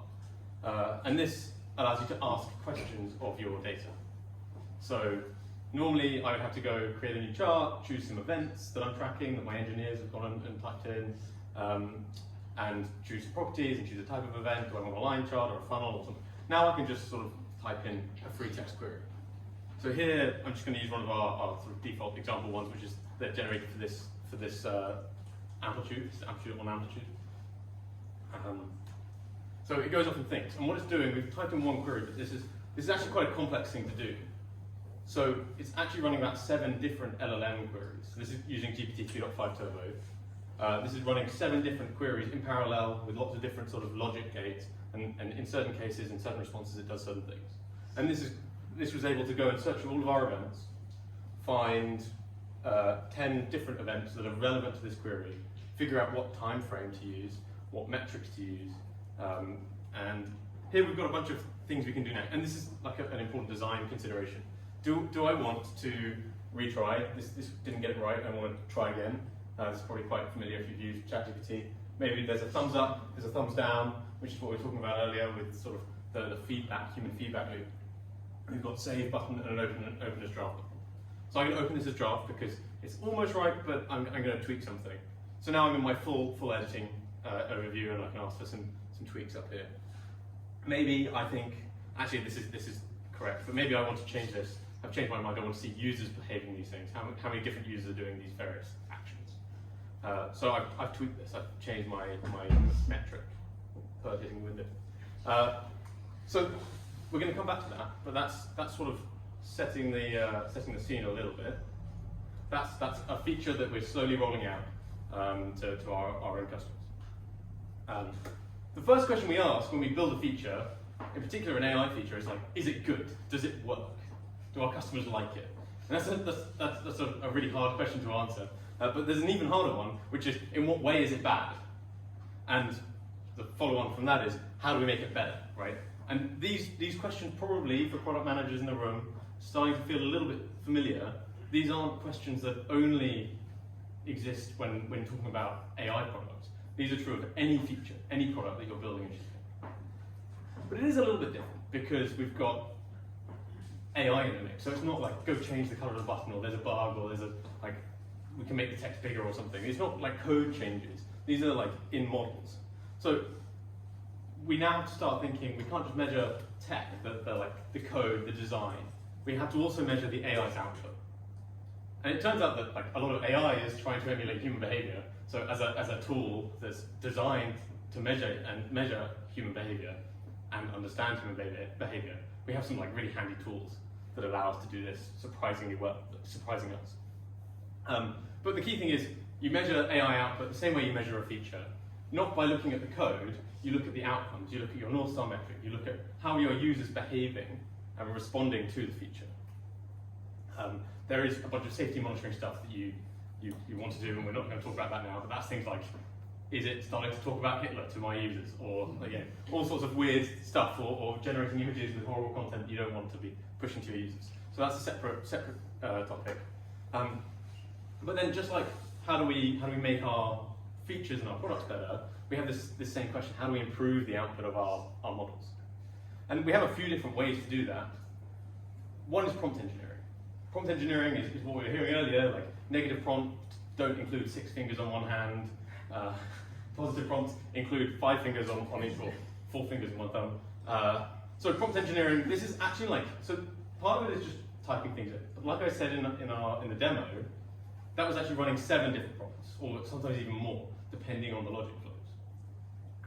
And this allows you to ask questions of your data. So normally I would have to go create a new chart, choose some events that I'm tracking that my engineers have gone and typed in, and choose some properties and choose a type of event. Do I want a line chart or a funnel or something? Now I can just sort of type in a free text query. So here I'm just going to use one of our sort of default example ones, which is they're generated for this Amplitude. It's Amplitude on Amplitude. So it goes off and thinks, and what it's doing, we've typed in one query, but this is actually quite a complex thing to do. So it's actually running about 7 different LLM queries. This is using GPT 3.5 Turbo. This is running 7 different queries in parallel with lots of different sort of logic gates, and in certain cases, in certain responses, it does certain things. And this was able to go and search all of our events, find 10 different events that are relevant to this query, figure out what time frame to use, what metrics to use, and here we've got a bunch of things we can do now. And this is like an important design consideration. Do I want to retry. This didn't get it right, I want to try again. This is probably quite familiar if you've used ChatGPT. Maybe there's a thumbs up, there's a thumbs down, which is what we were talking about earlier with sort of the feedback, human feedback loop. We've got save button and an open as draft button. So I'm going to open this as draft because it's almost right, but I'm going to tweak something. So now I'm in my full editing overview, and I can ask for some tweaks up here. Maybe I think actually this is correct, but maybe I want to change this. I've changed my mind. I want to see users behaving these things. How many different users are doing these various actions? So I've tweaked this. I've changed my metric per hitting window. So we're going to come back to that, but that's sort of setting the scene a little bit. That's a feature that we're slowly rolling out to our own customers. The first question we ask when we build a feature, in particular an AI feature, is like, is it good? Does it work? Do our customers like it? And that's a really hard question to answer. But there's an even harder one, which is, in what way is it bad? And the follow-on from that is, how do we make it better, right? And these questions probably, for product managers in the room, starting to feel a little bit familiar. These aren't questions that only exist when talking about AI products. These are true of any feature, any product that you're building and shipping. But it is a little bit different because we've got AI in the mix. So it's not like, go change the color of the button, or there's a bug, or we can make the text bigger or something. It's not like code changes. These are like in models. So we now have to start thinking, we can't just measure tech, the code, the design. We have to also measure the AI's output. And it turns out that like a lot of AI is trying to emulate human behavior. So as a tool that's designed to measure human behavior and understand human behavior, we have some like really handy tools that allow us to do this surprisingly well, surprising us. But the key thing is, you measure AI output the same way you measure a feature. Not by looking at the code, you look at the outcomes, you look at your North Star metric, you look at how your user's behaving and responding to the feature. There is a bunch of safety monitoring stuff that you want to do, and we're not going to talk about that now, but that's things like, is it starting to talk about Hitler to my users, or again, all sorts of weird stuff, or generating images with horrible content you don't want to be pushing to your users. So that's a separate topic. But then just like, how do we make our features and our products better, we have this same question: how do we improve the output of our models? And we have a few different ways to do that. One is prompt engineering. Prompt engineering is what we were hearing earlier, like negative prompts don't include 6 fingers on one hand, positive prompts include 5 fingers on each, or 4 fingers on one thumb. So prompt engineering, this is actually like, so part of it is just typing things in. But like I said in the demo, that was actually running 7 different prompts, or sometimes even more, depending on the logic flows.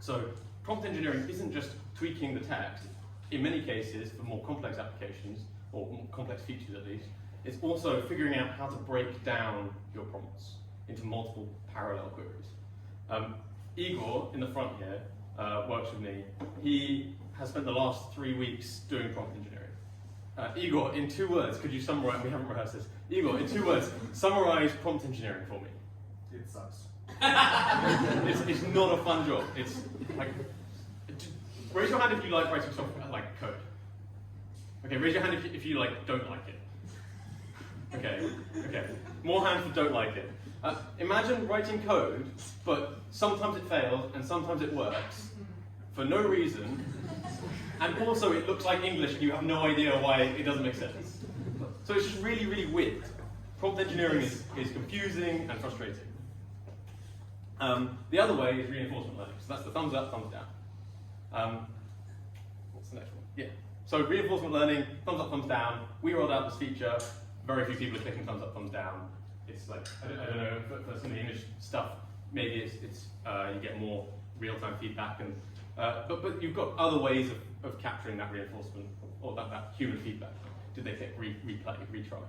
So prompt engineering isn't just tweaking the text. In many cases, for more complex applications, or more complex features at least, it's also figuring out how to break down your prompts into multiple parallel queries. Igor, in the front here, works with me. He has spent the last 3 weeks doing prompt engineering. Igor, in 2 words, could you summarize, we haven't rehearsed this, Igor, in 2 words, summarize prompt engineering for me. It sucks. It's not a fun job. It's like, raise your hand if you like writing software, like code. Okay, raise your hand if you like don't like it. Okay. More hands for don't like it. Imagine writing code, but sometimes it fails and sometimes it works for no reason, and also it looks like English and you have no idea why it doesn't make sense. So it's just really, really weird. Prompt engineering is confusing and frustrating. The other way is reinforcement learning. So that's the thumbs up, thumbs down. What's the next one? Yeah. So reinforcement learning, thumbs up, thumbs down. We rolled out this feature. Very few people are clicking thumbs up, thumbs down. It's like, I don't know, for some of the English stuff, maybe it's you get more real-time feedback, and but you've got other ways of capturing that reinforcement, or that human feedback. Did they click replay, retry?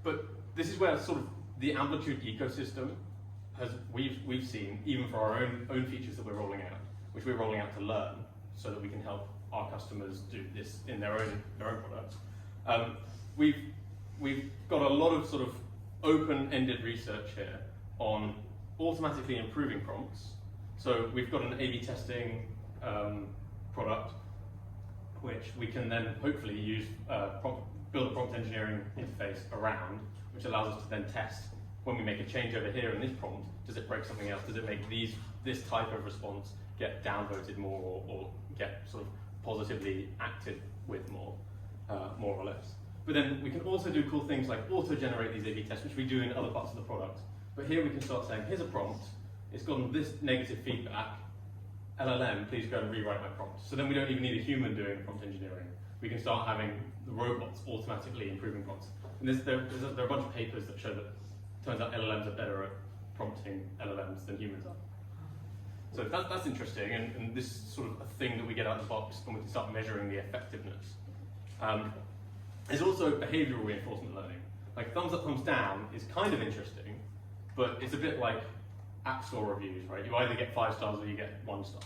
But this is where sort of the Amplitude ecosystem we've seen, even for our own features that we're rolling out, which we're rolling out to learn, so that we can help our customers do this in their own products. We've got a lot of sort of open-ended research here on automatically improving prompts. So we've got an A/B testing product, which we can then hopefully use build a prompt engineering interface around, which allows us to then test when we make a change over here in this prompt, does it break something else? Does it make this type of response get downvoted more or get sort of positively acted with more or less? But then we can also do cool things like auto-generate these A/B tests, which we do in other parts of the product. But here we can start saying, here's a prompt, it's gotten this negative feedback, LLM, please go and rewrite my prompt. So then we don't even need a human doing prompt engineering. We can start having the robots automatically improving prompts. And there are a bunch of papers that show that it turns out LLMs are better at prompting LLMs than humans are. So that's interesting, and this is sort of a thing that we get out of the box when we can start measuring the effectiveness. There's also behavioral reinforcement learning. Like thumbs up, thumbs down is kind of interesting, but it's a bit like App Store reviews, right? You either get 5 stars or you get 1 stars.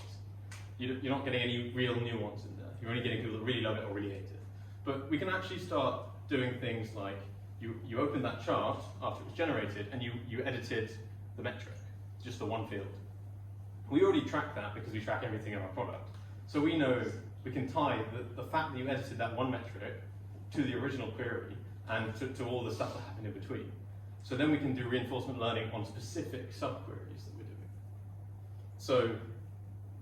You're not getting any real nuance in there. You're only getting people that really love it or really hate it. But we can actually start doing things like you open that chart after it was generated and you edited the metric, just the one field. We already track that because we track everything in our product. So we know we can tie the fact that you edited that one metric to the original query and to all the stuff that happened in between. So then we can do reinforcement learning on specific sub-queries that we're doing. So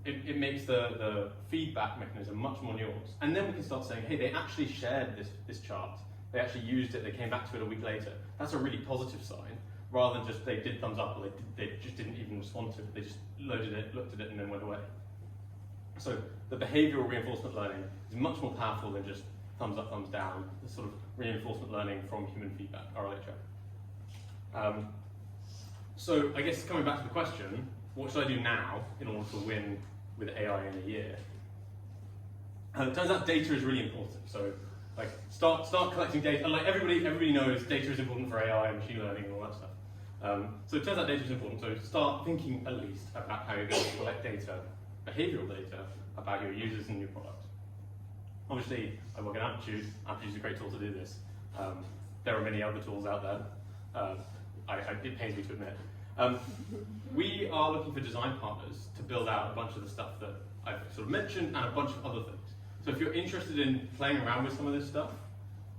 it makes the feedback mechanism much more nuanced. And then we can start saying, hey, they actually shared this chart. They actually used it, they came back to it a week later. That's a really positive sign, rather than just they did thumbs up or they just didn't even respond to it. They just loaded it, looked at it, and then went away. So the behavioral reinforcement learning is much more powerful than just thumbs up, thumbs down, the sort of reinforcement learning from human feedback, RLHF. So I guess coming back to the question, what should I do now in order to win with AI in a year? It turns out data is really important. So like start collecting data. Like everybody knows data is important for AI and machine learning and all that stuff. So it turns out data is important. So start thinking at least about how you're going to collect data, behavioral data, about your users and your product. Obviously, I work in Amplitude. Amplitude is a great tool to do this. There are many other tools out there. It pains me to admit. We are looking for design partners to build out a bunch of the stuff that I've sort of mentioned and a bunch of other things. So if you're interested in playing around with some of this stuff,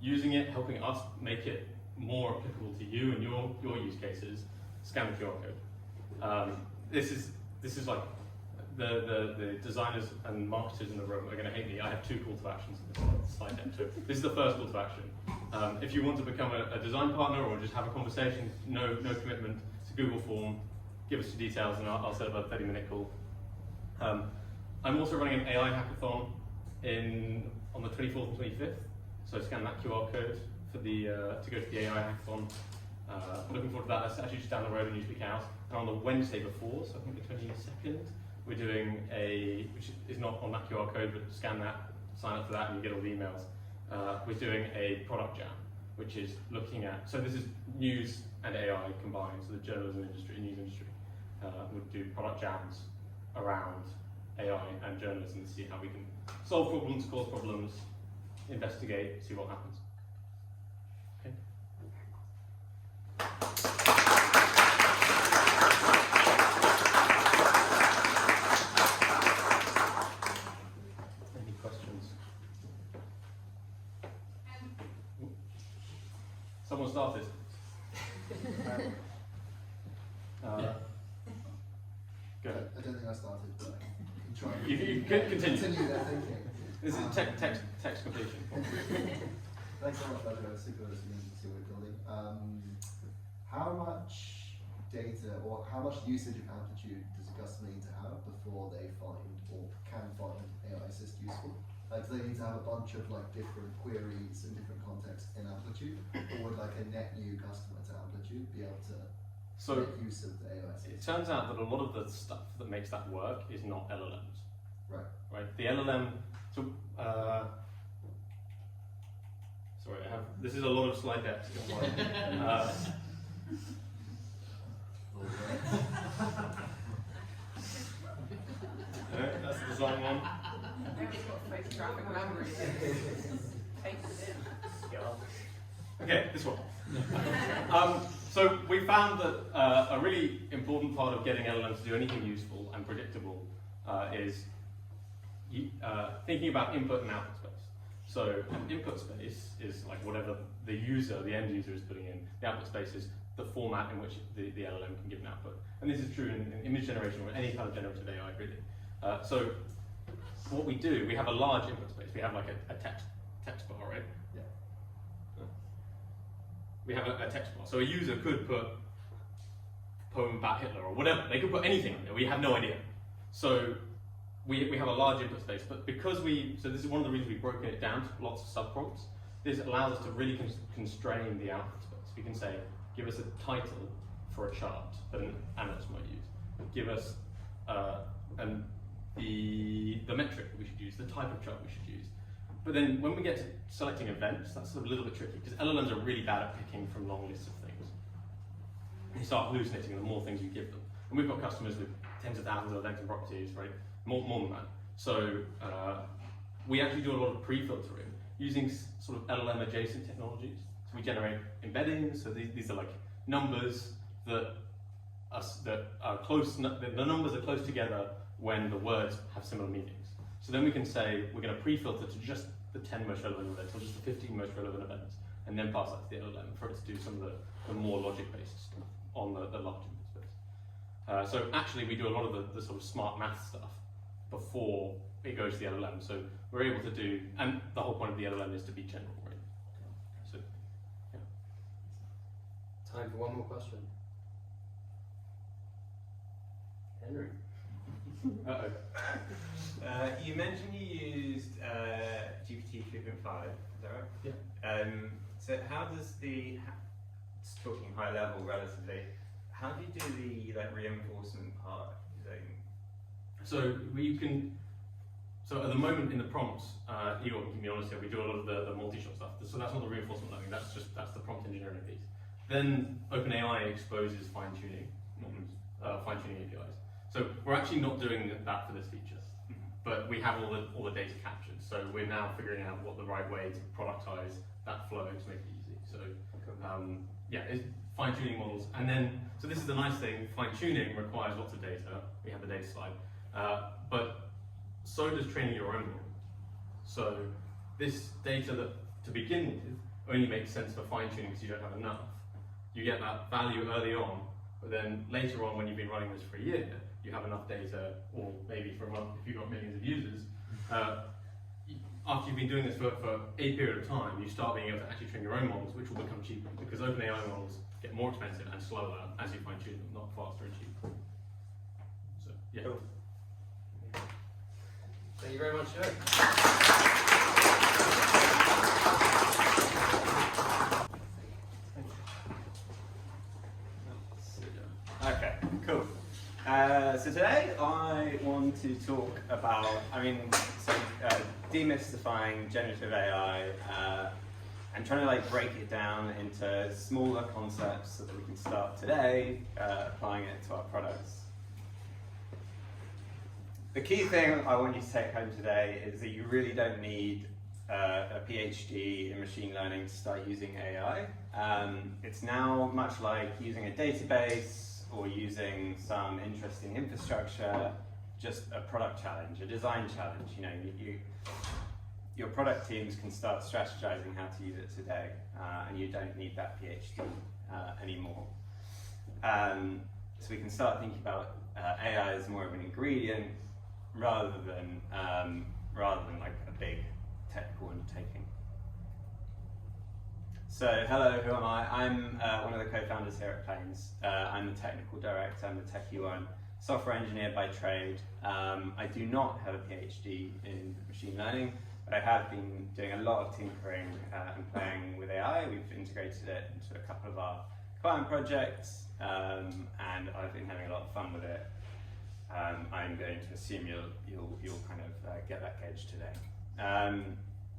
using it, helping us make it more applicable to you and your use cases, scan the QR code. This is like the designers and marketers in the room are going to hate me. I have 2 call to actions in this slide deck. So this is the first call to action. If you want to become a design partner or just have a conversation, no commitment, it's a Google form. Give us your details and I'll set up a 30-minute call. I'm also running an AI hackathon on the 24th and 25th. So scan that QR code for to go to the AI hackathon. Looking forward to that. That's actually just down the road in Newspeak House. And on the Wednesday before, so I think the 22nd, we're doing which is not on that QR code, but scan that, sign up for that, and you get all the emails. We're doing a product jam, which is looking at, so this is news and AI combined, so the journalism industry, news industry, would do product jams around AI and journalism to see how we can solve problems, cause problems, investigate, see what happens. Okay. Any questions? Someone started. Go ahead. I don't think I started, but I can try and You can continue. continue their thinking. This is text completion. Thanks so much, Roger. It's super interesting to see what we're building. How much data or how much usage of Amplitude does a customer need to have before they find or can find AI Assist useful? Like, do they need to have a bunch of like different queries in different contexts in Amplitude, or would like a net new customer to Amplitude be able to make use of the AI Assist? It turns out that a lot of the stuff that makes that work is not LLMs. Right. The LLM. So, sorry, this is a lot of slide decks. That's the design one. It's got photographic memory. Takes it in. Okay, this one. So we found that a really important part of getting LLMs to do anything useful and predictable is thinking about input and output space. So an input space is like whatever the user, the end user is putting in. The output space is the format in which the LLM can give an output. And this is true in image generation or any kind of generative AI, really. So what we do, we have a large input space. We have like a text bar, right? Yeah. We have a text bar. So a user could put poem about Hitler or whatever. They could put anything on there. We have no idea. So we have a large input space, but because so this is one of the reasons we've broken it down to lots of subprompts. This allows us to really constrain the output space. We can say, give us a title for a chart that an analyst might use. Give us the metric that we should use, the type of chart we should use. But then when we get to selecting events, that's a little bit tricky because LLMs are really bad at picking from long lists of things. They start hallucinating the more things you give them. And we've got customers with tens of thousands of events and properties, right? More than that. So we actually do a lot of pre-filtering using sort of LLM adjacent technologies. So we generate embeddings. So these are like numbers that are close. The numbers are close together when the words have similar meanings. So then we can say we're going to pre-filter to just the 10 most relevant events or just the 15 most relevant events, and then pass that to the LLM for it to do some of the more logic-based stuff on the large input space. So actually we do a lot of the sort of smart math stuff before it goes to the LLM. So we're able to do, and the whole point of the LLM is to be general, right? So, yeah. Time for one more question. Henry. Uh-oh. You mentioned you used GPT 3.5, is that right? Yeah. So how does just talking high level relatively, how do you do the reinforcement part? So so at the moment in the prompts, Igor can keep me honest here, we do a lot of the multi-shot stuff. So that's not the reinforcement learning, that's the prompt engineering piece. Then OpenAI exposes fine-tuning APIs. So we're actually not doing that for this feature, but we have all the data captured. So we're now figuring out what the right way to productize that flow to make it easy. So yeah, it's fine-tuning models. And then, so this is the nice thing, fine-tuning requires lots of data. We have the data slide. But so does training your own model. So this data that, to begin with, only makes sense for fine-tuning because you don't have enough. You get that value early on, but then later on when you've been running this for a year, you have enough data, or maybe for a month if you've got millions of users. After you've been doing this for a period of time, you start being able to actually train your own models, which will become cheaper because OpenAI models get more expensive and slower as you fine-tune them, not faster and cheaper. So, yeah. Cool. Thank you very much, Joe. Okay, cool. So today I want to talk about, demystifying generative AI and trying to break it down into smaller concepts so that we can start today applying it to our products. The key thing I want you to take home today is that you really don't need a PhD in machine learning to start using AI. It's now much like using a database or using some interesting infrastructure, just a product challenge, a design challenge. Your product teams can start strategizing how to use it today, and you don't need that PhD anymore. So we can start thinking about AI as more of an ingredient rather than like a big technical undertaking. So hello, who am I? I'm one of the co-founders here at Plains. I'm the technical director, I'm the techie one, software engineer by trade. I do not have a PhD in machine learning, but I have been doing a lot of tinkering and playing with AI. We've integrated it into a couple of our client projects, and I've been having a lot of fun with it. I'm going to assume you'll kind of get that gauge today.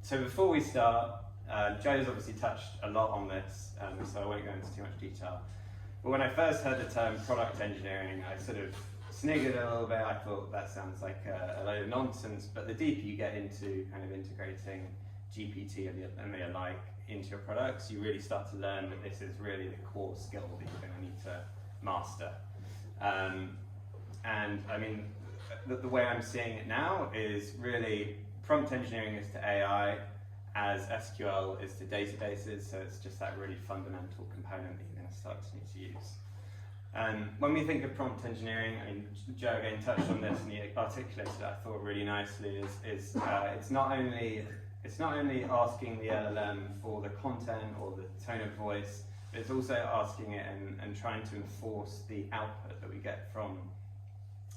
So before we start, Joe's obviously touched a lot on this, so I won't go into too much detail. But when I first heard the term product engineering, I sort of sniggered a little bit. I thought that sounds like a load of nonsense, but the deeper you get into kind of integrating GPT and the alike into your products, you really start to learn that this is really the core skill that you're going to need to master. And I mean, the way I'm seeing it now is really prompt engineering is to AI, as SQL is to databases, so it's just that really fundamental component that you're going to start to need to use. When we think of prompt engineering, I mean, Joe again touched on this and he articulated it, I thought, really nicely, it's not only asking the LLM for the content or the tone of voice, but it's also asking it and trying to enforce the output that we get from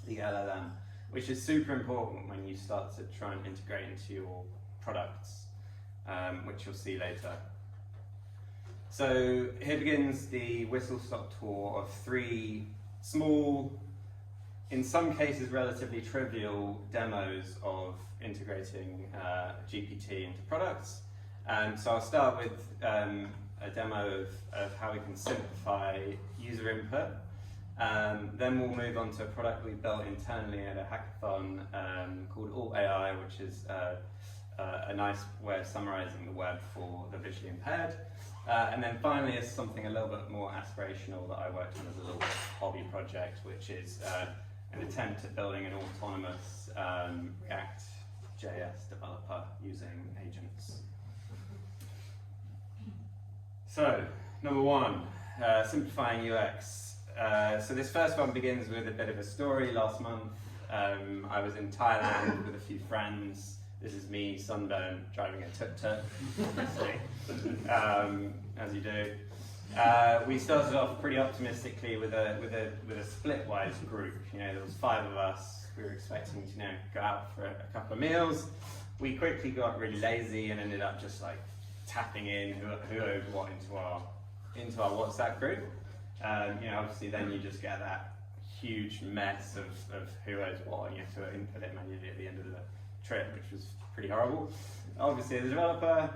the LLM, which is super important when you start to try and integrate into your products, which you'll see later. So here begins the whistle-stop tour of 3 small, in some cases relatively trivial, demos of integrating GPT into products. So I'll start with a demo of how we can simplify user input. Then we'll move on to a product we built internally at a hackathon called Alt AI, which is a nice way of summarizing the web for the visually impaired. And then finally is something a little bit more aspirational that I worked on as a little hobby project, which is an attempt at building an autonomous React.js developer using agents. So, number 1, simplifying UX. So this first one begins with a bit of a story. Last month, I was in Thailand with a few friends. This is me, sunburned, driving a tuk-tuk, obviously, as you do. We started off pretty optimistically with a split-wise group. You know, there was 5 of us. We were expecting to go out for a couple of meals. We quickly got really lazy and ended up just like tapping in who owed what into our WhatsApp group. You know, obviously then you just get that huge mess of who owes what, and you have to input it manually at the end of the trip, which was pretty horrible. Obviously, as a developer,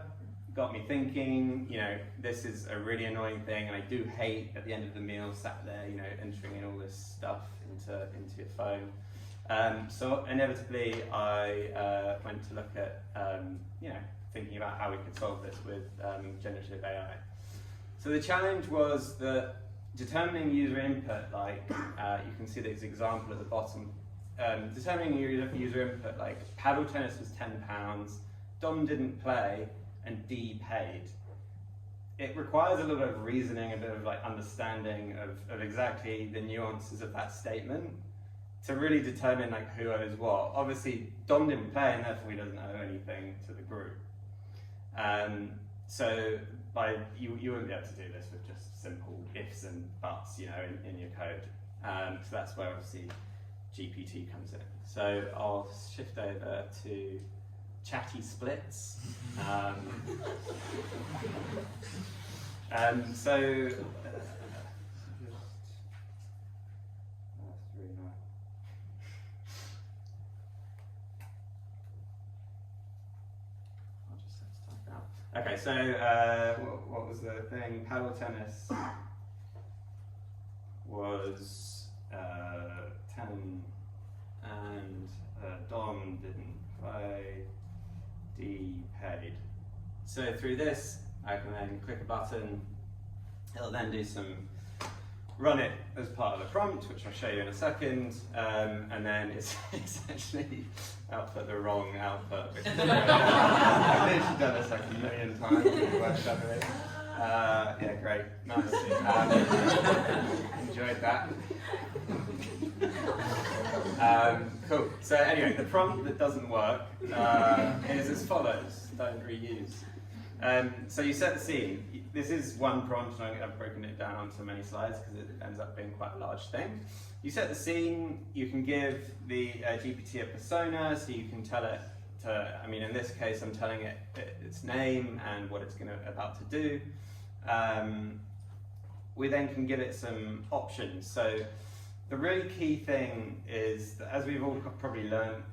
got me thinking, you know, this is a really annoying thing, and I do hate at the end of the meal sat there, you know, entering in all this stuff into your phone. So inevitably, I went to look at, you know, thinking about how we could solve this with generative AI. So the challenge was that determining user input, like you can see this example at the bottom. Determining user input, like paddle tennis was £10, Dom didn't play, and D paid. It requires a little bit of reasoning, a bit of like understanding of exactly the nuances of that statement to really determine like who owes what. Obviously, Dom didn't play, and therefore he doesn't owe anything to the group. So you wouldn't be able to do this with just simple ifs and buts, you know, in your code. So that's where obviously GPT comes in. So I'll shift over to chatty splits. That's really nice. I'll just set stuff down. Okay, so what was the thing? Paddle tennis was 10, and Dom didn't play, D paid. So through this, I can then click a button, it'll then do run it as part of the prompt, which I'll show you in a second, and then it's essentially output the wrong output, which is I've literally done this like a million times in the workshop. Yeah, great, nice. Enjoyed that. Cool. So anyway, the prompt that doesn't work is as follows. Don't reuse. So you set the scene. This is one prompt, and I've broken it down onto many slides because it ends up being quite a large thing. You set the scene. You can give the GPT a persona, so you can tell it to, I mean, in this case, I'm telling it its name and what it's about to do. We then can give it some options. So the really key thing is that, as we've all probably learned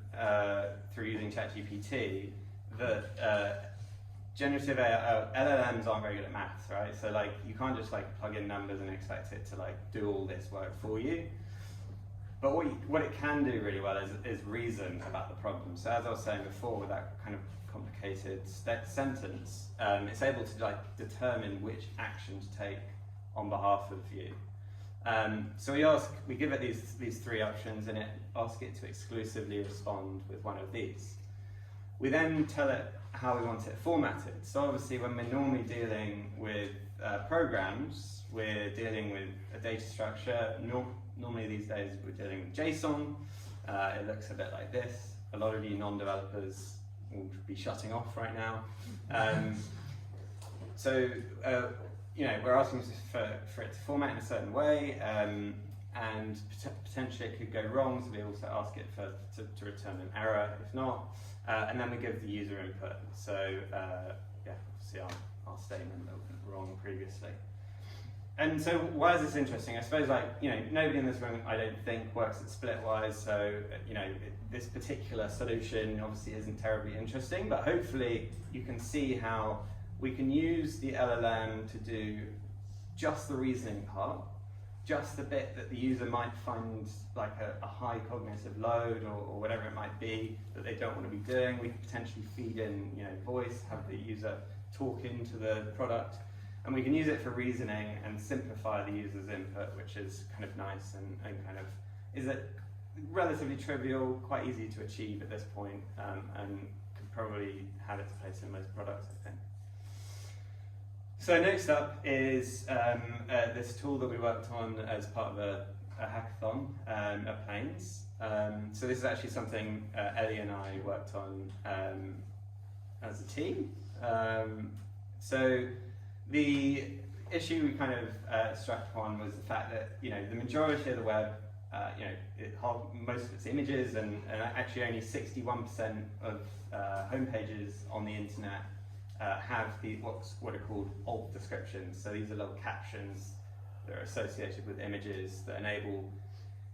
through using ChatGPT, that generative AI, LLMs aren't very good at maths, right? So like you can't just like plug in numbers and expect it to like do all this work for you. But what it can do really well is reason about the problem. So as I was saying before, with that kind of complicated sentence, it's able to like determine which action to take on behalf of you. So we give it these 3 options, and it asks it to exclusively respond with one of these. We then tell it how we want it formatted. So obviously when we're normally dealing with programs, we're dealing with a data structure. Normally these days we're dealing with JSON. It looks a bit like this. A lot of you non-developers will be shutting off right now. You know, we're asking for it to format in a certain way, and potentially it could go wrong, so we also ask it to return an error if not, and then we give the user input. So yeah, obviously our statement that went wrong previously. And so why is this interesting? I suppose, like, you know, nobody in this room, I don't think, works at Splitwise, so, you know, this particular solution obviously isn't terribly interesting, but hopefully you can see how we can use the LLM to do just the reasoning part, just the bit that the user might find like a high cognitive load or whatever it might be that they don't want to be doing. We can potentially feed in, you know, voice, have the user talk into the product, and we can use it for reasoning and simplify the user's input, which is kind of nice and kind of is a relatively trivial, quite easy to achieve at this point, and could probably have its place in most products, I think. So next up is this tool that we worked on as part of a hackathon at Plains. So this is actually something Ellie and I worked on as a team. So the issue we kind of struck upon was the fact that, you know, the majority of the web, you know, most of its images and actually only 61% of homepages on the internet have what are called alt descriptions. So these are little captions that are associated with images that enable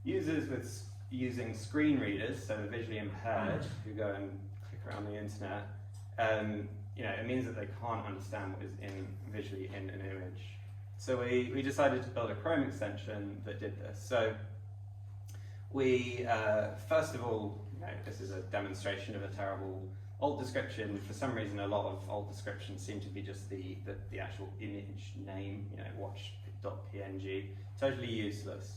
users with using screen readers, so the visually impaired who go and click around the internet. You know, it means that they can't understand what is visually in an image. So we decided to build a Chrome extension that did this. So we first of all, you know, this is a demonstration of a terrible alt description. For some reason, a lot of alt descriptions seem to be just the actual image name, you know, watch.png, totally useless.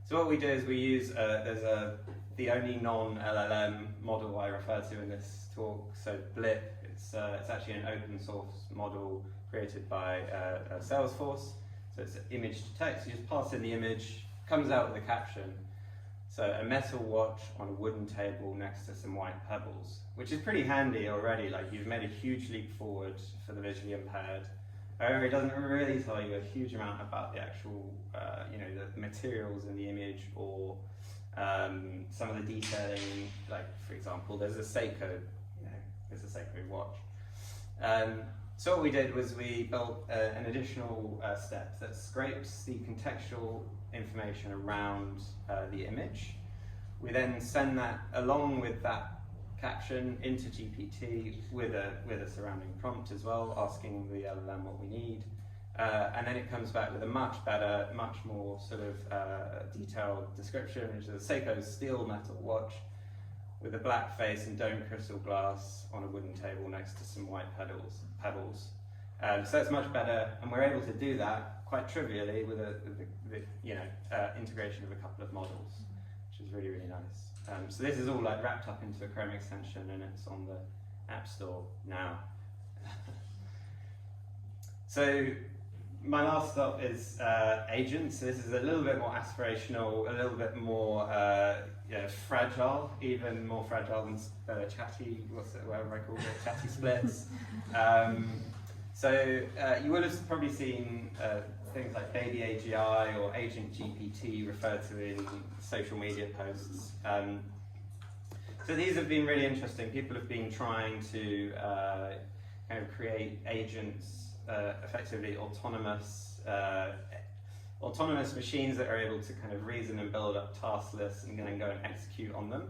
So what we do is we use, the only non-LLM model I refer to in this talk, so Blip. It's actually an open source model created by Salesforce. So it's image to text, you just pass in the image, comes out with a caption. So a metal watch on a wooden table next to some white pebbles, which is pretty handy already. Like, you've made a huge leap forward for the visually impaired. However, it doesn't really tell you a huge amount about the actual, you know, the materials in the image or some of the detailing. Like, for example, there's a Seiko, you know, there's a Seiko watch. So what we did was we built an additional step that scrapes the contextual information around the image. We then send that along with that caption into GPT with a surrounding prompt as well, asking the LLM what we need. And then it comes back with a much better, much more sort of detailed description, which is a Seiko steel metal watch with a black face and dome crystal glass on a wooden table next to some white pebbles. So it's much better, and we're able to do that quite trivially with the you know, integration of a couple of models, which is really, really nice. So this is all like wrapped up into a Chrome extension, and it's on the App Store now. So my last stop is agents. So this is a little bit more aspirational, a little bit more fragile, even more fragile than chatty, whatever I call it, chatty splits. So you will have probably seen things like Baby AGI or Agent GPT referred to in social media posts. So these have been really interesting. People have been trying to kind of create agents, effectively autonomous machines that are able to kind of reason and build up task lists and then go and execute on them.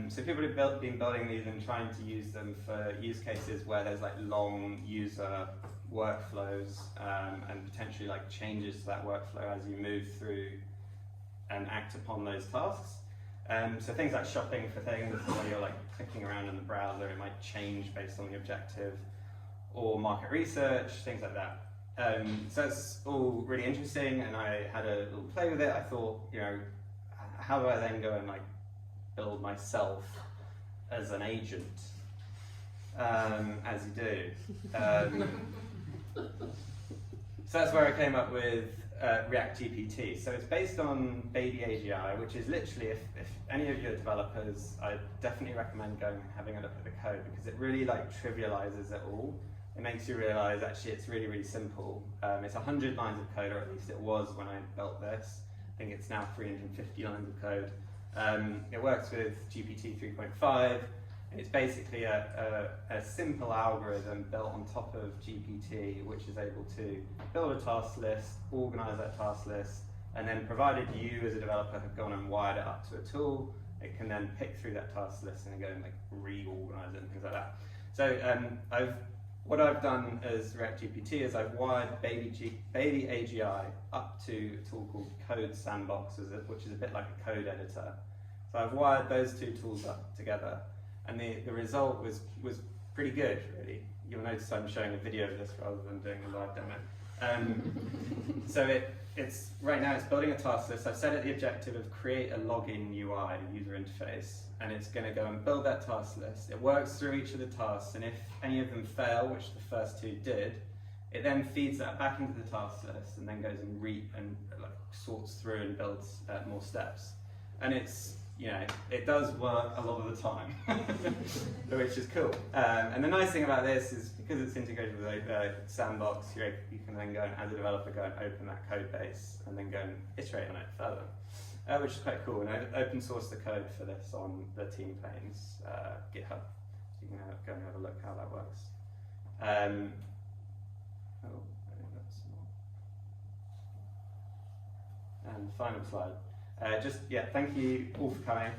So people have been building these and trying to use them for use cases where there's like long user workflows and potentially like changes to that workflow as you move through and act upon those tasks. So things like shopping for things, where you're like clicking around in the browser, it might change based on the objective, or market research, things like that. So it's all really interesting, and I had a little play with it. I thought, you know, how do I then go and like build myself as an agent, as you do. So that's where I came up with React GPT. So it's based on Baby AGI, which is literally, if any of your developers, I definitely recommend going and having a look at the code, because it really like trivializes it all. It makes you realize actually it's really, really simple. It's 100 lines of code, or at least it was when I built this. I think it's now 350 lines of code. It works with GPT 3.5. It's basically a simple algorithm built on top of GPT, which is able to build a task list, organize that task list, and then provided you as a developer have gone and wired it up to a tool, it can then pick through that task list and go and like reorganize it and things like that. So what I've done as React GPT is I've wired Baby AGI up to a tool called Code Sandbox, which is a bit like a code editor. So I've wired those two tools up together. And the result was pretty good, really. You'll notice I'm showing a video of this rather than doing a live demo. So it's right now it's building a task list. I've set it the objective of create a login UI, user interface, and it's going to go and build that task list. It works through each of the tasks, and if any of them fail, which the first two did, it then feeds that back into the task list and then goes and like sorts through and builds more steps. And it does work a lot of the time, which is cool. And the nice thing about this is because it's integrated with Sandbox, you can then go and, as a developer, go and open that code base and then go and iterate on it further, which is quite cool. And I've open sourced the code for this on the Team Planes GitHub, so you can go and have a look how that works. I think that's more. And final slide. Thank you all for coming.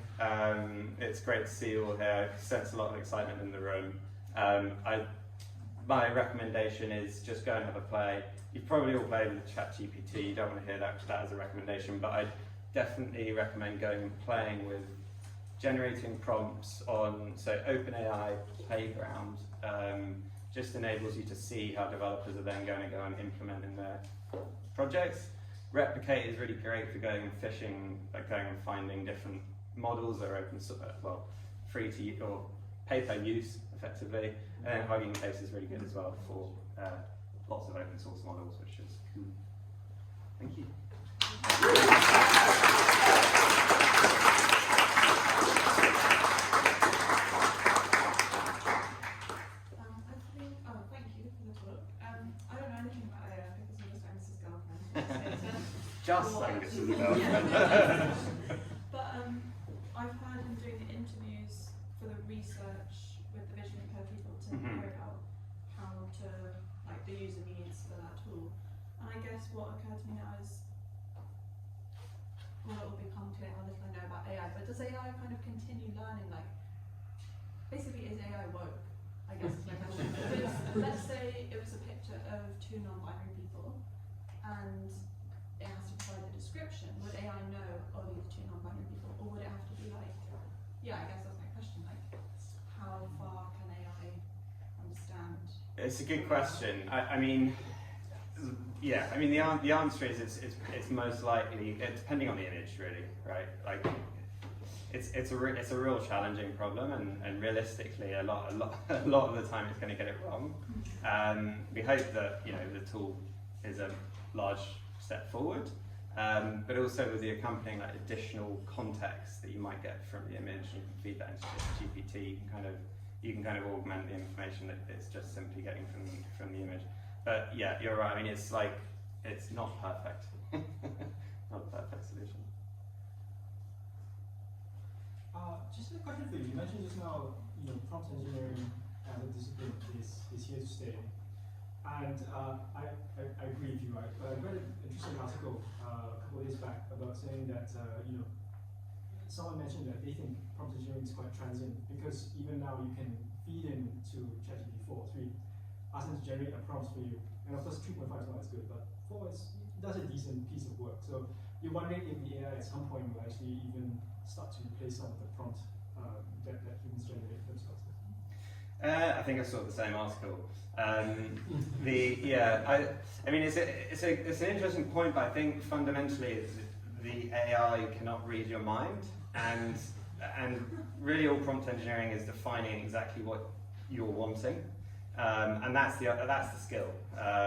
It's great to see you all here. I sense a lot of excitement in the room. My recommendation is just go and have a play. You've probably all played with ChatGPT. You don't want to hear that as a recommendation, but I definitely recommend going and playing with generating prompts on, so OpenAI Playground just enables you to see how developers are then going to go and implement in their projects. Replicate is really great for going and fishing, like going and finding different models that are open, free to use or pay per use effectively. And then Hugging Face is really good as well for lots of open source models, which is cool. Thank you. Thank you for the talk. I don't know anything about AI because I'm just Agnes's girlfriend. Just Agnes's girlfriend. But I've heard him doing the interviews for the research with the vision impaired people to hear about how to, like, the user needs for that tool. And I guess what occurred to me now is, well, it will become clear how little I know about AI, but does AI kind of continue learning, like, basically is AI woke? I guess is my question. Because let's say it was a picture of two non-binary people, and it has to provide the description. Would AI know, oh, these two non-binary people, or would it have to be like, yeah, I guess that's my question, like, how far can AI understand? It's a good question. I mean, the answer is it's most likely, depending on the image, really, right? Like, it's a real challenging problem, and realistically, a lot of the time it's going to get it wrong. We hope that the tool is a large step forward, but also with the accompanying like additional context that you might get from the image, you can feed that into GPT. You can kind of augment the information that it's just simply getting from the image. But yeah, you're right. I mean, it's not perfect, not a perfect solution. Just a question for you. You mentioned just now, prompt engineering as a discipline is here to stay. And I agree with you, right? But I read an interesting article a couple of days back about saying that, someone mentioned that they think prompt engineering is quite transient because even now you can feed into ChatGPT 4, 3, ask them to generate a prompt for you. And of course 3.5 is not as good, but 4 does a decent piece of work. So you're wondering if the AI at some point will actually even start to replace some of the prompt that humans generate themselves. I think I saw the same article. I mean, it's an interesting point, but I think fundamentally the AI cannot read your mind, and and really all prompt engineering is defining exactly what you're wanting. And that's the skill.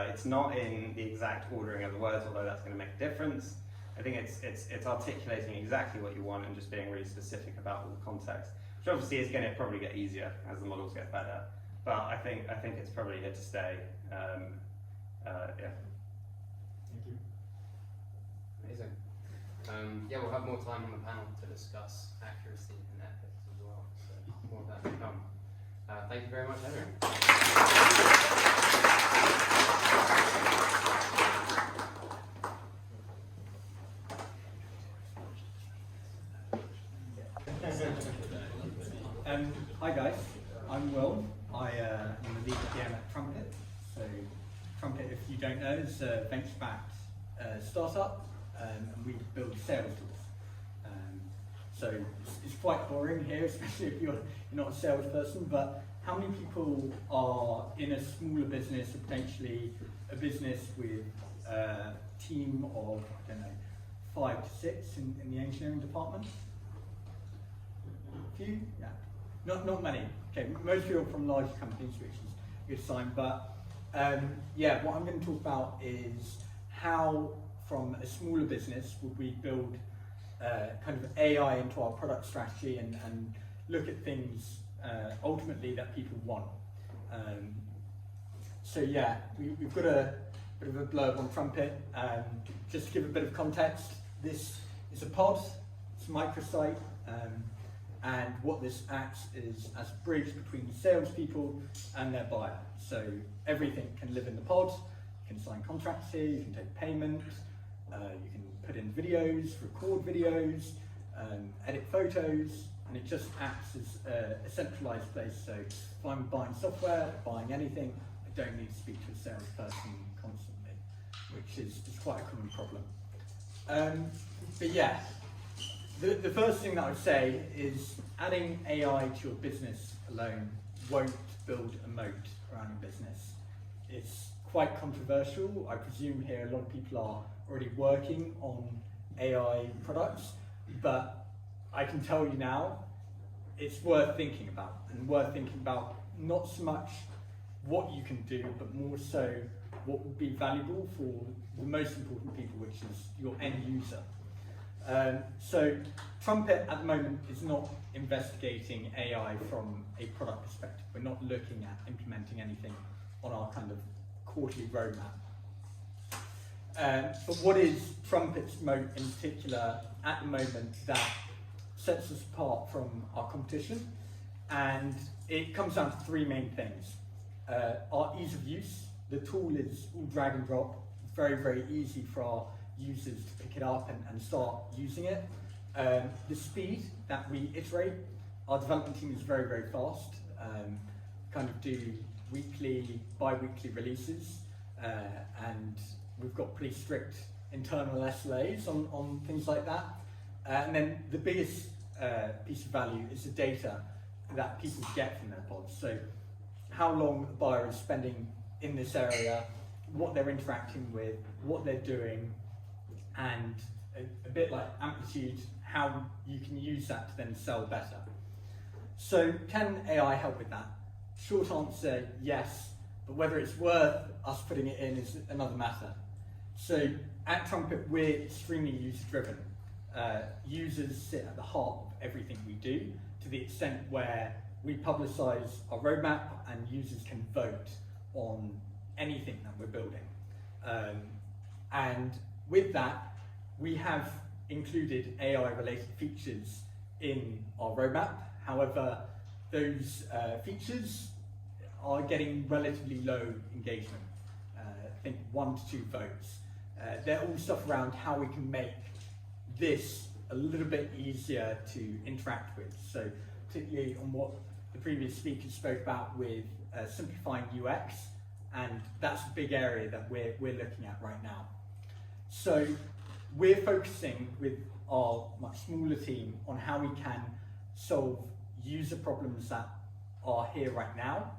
It's not in the exact ordering of the words, although that's going to make a difference. I think it's articulating exactly what you want and just being really specific about all the context, which obviously is going to probably get easier as the models get better. But I think it's probably here to stay. Yeah. Thank you. Amazing. Yeah, we'll have more time on the panel to discuss accuracy and ethics as well. So more of that to come. Thank you very much, everyone. Hi guys, I'm Will. I'm the lead PM at Trumpet. So Trumpet, if you don't know, is a venture-backed startup, and we build sales tools. So it's quite boring here, especially if you're not a salesperson, but how many people are in a smaller business, or potentially a business with a team of, I don't know, 5 to 6 in the engineering department? A few? Yeah. Not many. Okay, most people are from large companies, which is a good sign, but yeah, what I'm going to talk about is how, from a smaller business, would we build kind of AI into our product strategy and look at things ultimately that people want. So yeah, we've got a bit of a blurb on Trumpet. Just to give a bit of context, this is a pod, it's a microsite, and what this acts is as a bridge between the salespeople and their buyer. So everything can live in the pod. You can sign contracts here, you can take payment, you can put in videos, record videos, edit photos, and it just acts as a centralized place. So if I'm buying software, buying anything, I don't need to speak to a salesperson constantly, which is quite a common problem. But yeah, the first thing that I would say is adding AI to your business alone won't build a moat around your business. It's quite controversial. I presume here a lot of people are already working on AI products, but I can tell you now, it's worth thinking about, and worth thinking about not so much what you can do, but more so what would be valuable for the most important people, which is your end user. So Trumpet at the moment is not investigating AI from a product perspective. We're not looking at implementing anything on our kind of quarterly roadmap. But what is Trumpet's moat in particular at the moment that sets us apart from our competition? And it comes down to 3 main things. Our ease of use. The tool is all drag and drop. It's very, very easy for our users to pick it up and start using it. The speed that we iterate. Our development team is very, very fast. Kind of do weekly, bi-weekly releases, and we've got pretty strict internal SLAs on things like that. And then the biggest piece of value is the data that people get from their pods. So how long the buyer is spending in this area, what they're interacting with, what they're doing, and a bit like Amplitude, how you can use that to then sell better. So can AI help with that? Short answer, yes, but whether it's worth us putting it in is another matter. So at Trumpet, we're extremely user-driven. Users sit at the heart of everything we do, to the extent where we publicize our roadmap and users can vote on anything that we're building. And with that, we have included AI-related features in our roadmap. However, those features are getting relatively low engagement. I think 1 to 2 votes. They're all stuff around how we can make this a little bit easier to interact with. So particularly on what the previous speakers spoke about with simplifying UX, and that's a big area that we're looking at right now. So we're focusing with our much smaller team on how we can solve user problems that are here right now,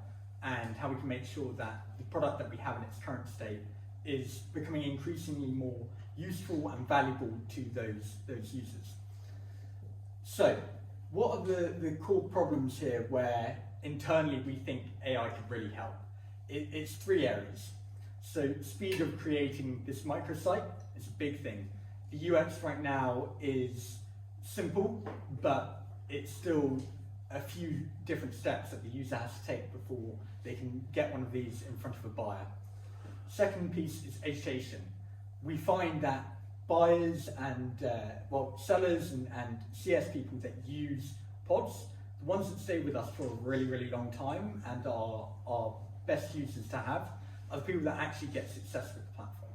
and how we can make sure that the product that we have in its current state is becoming increasingly more useful and valuable to those users. So what are the core problems here where internally we think AI could really help? It's 3 areas. So speed of creating this microsite is a big thing. The UX right now is simple, but it's still a few different steps that the user has to take before they can get one of these in front of a buyer. Second piece is education. We find that buyers and sellers and CS people that use pods, the ones that stay with us for a really, really long time and are our best users to have, are the people that actually get success with the platform.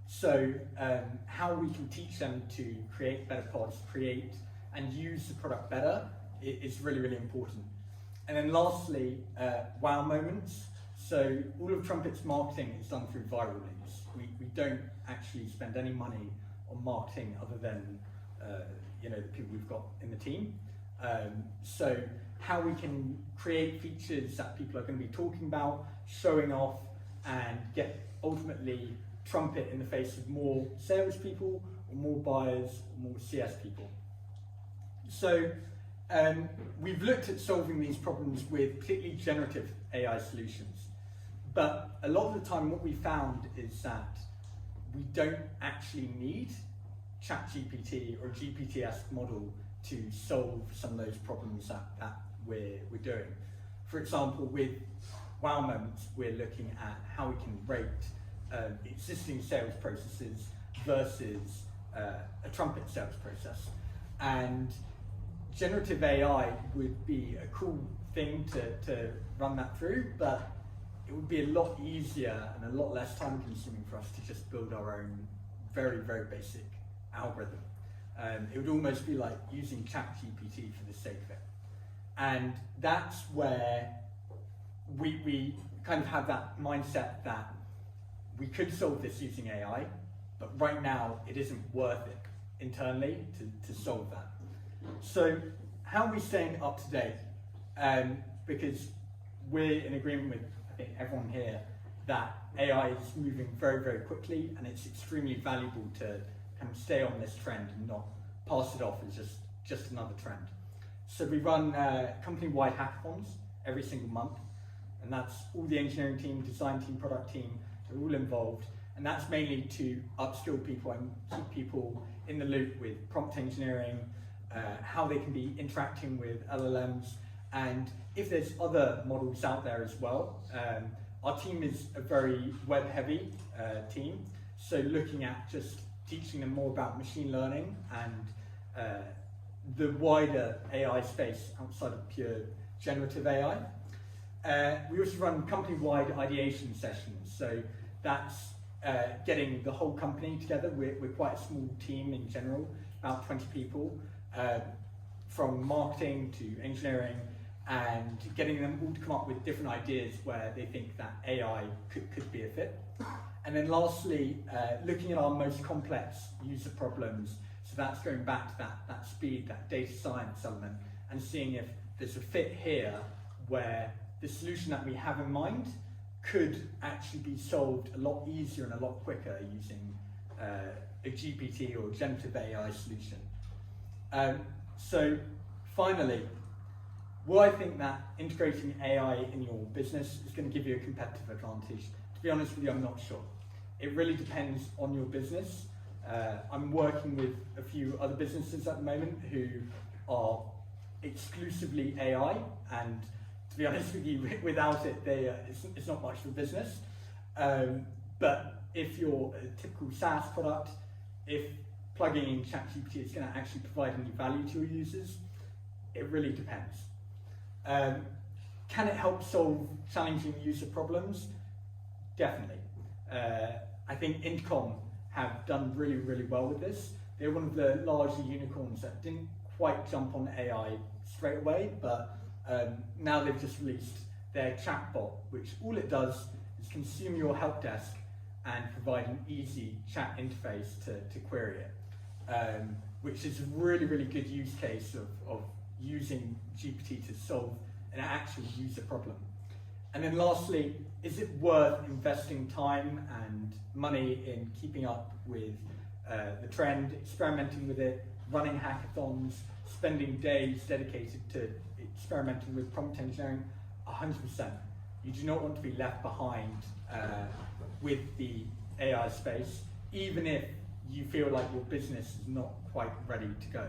So how we can teach them to create better pods, create and use the product better is really, really important. And then lastly, wow moments. So all of Trumpet's marketing is done through viral links. We don't actually spend any money on marketing other than the people we've got in the team. So how we can create features that people are going to be talking about, showing off, and get ultimately Trumpet in the face of more salespeople, or more buyers, or more CS people. So we've looked at solving these problems with particularly generative AI solutions. But a lot of the time what we found is that we don't actually need ChatGPT or a GPT-esque model to solve some of those problems that we're doing. For example, with wow moments, we're looking at how we can rate existing sales processes versus a Trumpet sales process. And generative AI would be a cool thing to run that through, but it would be a lot easier and a lot less time consuming for us to just build our own very, very basic algorithm. It would almost be like using ChatGPT for the sake of it. And that's where we kind of have that mindset that we could solve this using AI, but right now it isn't worth it internally to solve that. So how are we staying up to date? Because we're in agreement with, I think, everyone here that AI is moving very, very quickly, and it's extremely valuable to kind of stay on this trend and not pass it off as just another trend. So we run company-wide hackathons every single month, and that's all the engineering team, design team, product team, they're all involved, and that's mainly to upskill people and keep people in the loop with prompt engineering, how they can be interacting with LLMs, and if there's other models out there as well. Our team is a very web-heavy team, so looking at just teaching them more about machine learning and the wider AI space outside of pure generative AI. We also run company-wide ideation sessions, so that's getting the whole company together. We're quite a small team in general, about 20 people, from marketing to engineering, and getting them all to come up with different ideas where they think that AI could be a fit. And then lastly, looking at our most complex user problems, so that's going back to that speed, that data science element, and seeing if there's a fit here where the solution that we have in mind could actually be solved a lot easier and a lot quicker using a GPT or generative AI solution. So finally, will I think that integrating AI in your business is going to give you a competitive advantage? To be honest with you, I'm not sure. It really depends on your business. I'm working with a few other businesses at the moment who are exclusively AI, and to be honest with you, without it, it's not much of a business. But if you're a typical SaaS product, if plugging in ChatGPT is going to actually provide any value to your users, it really depends. Can it help solve challenging user problems? Definitely. I think Intercom have done really, really well with this. They're one of the larger unicorns that didn't quite jump on AI straight away, but now they've just released their chatbot, which all it does is consume your help desk and provide an easy chat interface to query it, which is a really, really good use case of using GPT to solve an actual user problem. And then lastly, is it worth investing time and money in keeping up with the trend, experimenting with it, running hackathons, spending days dedicated to experimenting with prompt engineering, 100%. You do not want to be left behind with the AI space, even if you feel like your business is not quite ready to go.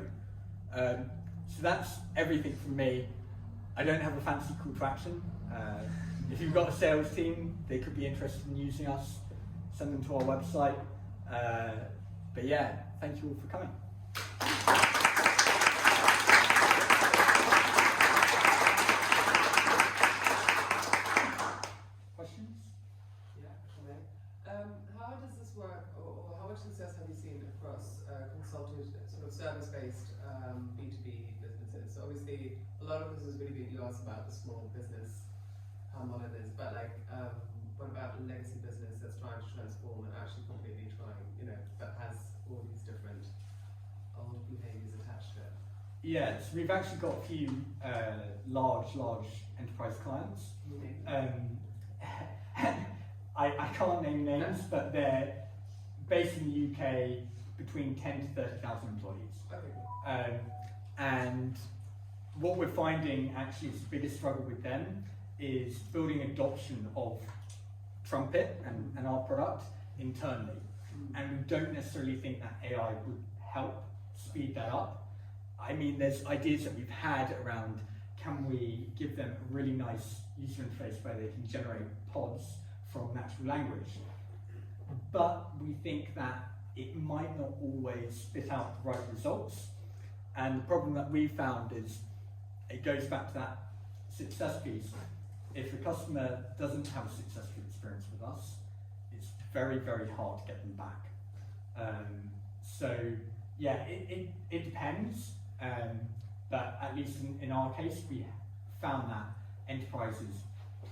So that's everything from me. I don't have a fancy call to action. If you've got a sales team, they could be interested in using us, send them to our website. But yeah, thank you all for coming. Questions? Yeah, how does this work, or how much success have you seen across consulted, sort of service-based B2B businesses? So obviously, a lot of this is really being asked about the small business, how modern it is, but like, what about a legacy business that's trying to transform and actually completely trying, that has all these different old behaviors attached to it? Yeah, so we've actually got a few large enterprise clients. I can't name names, but they're based in the UK, between 10 to 30,000 employees. Okay. And what we're finding actually is the biggest struggle with them is building adoption of Trumpet and our product internally. And we don't necessarily think that AI would help speed that up. I mean, there's ideas that we've had around, can we give them a really nice user interface where they can generate pods from natural language? But we think that it might not always spit out the right results. And the problem that we found is, it goes back to that success piece. If a customer doesn't have a successful experience with us, it's very, very hard to get them back. So yeah, it depends. But at least in our case, we found that enterprises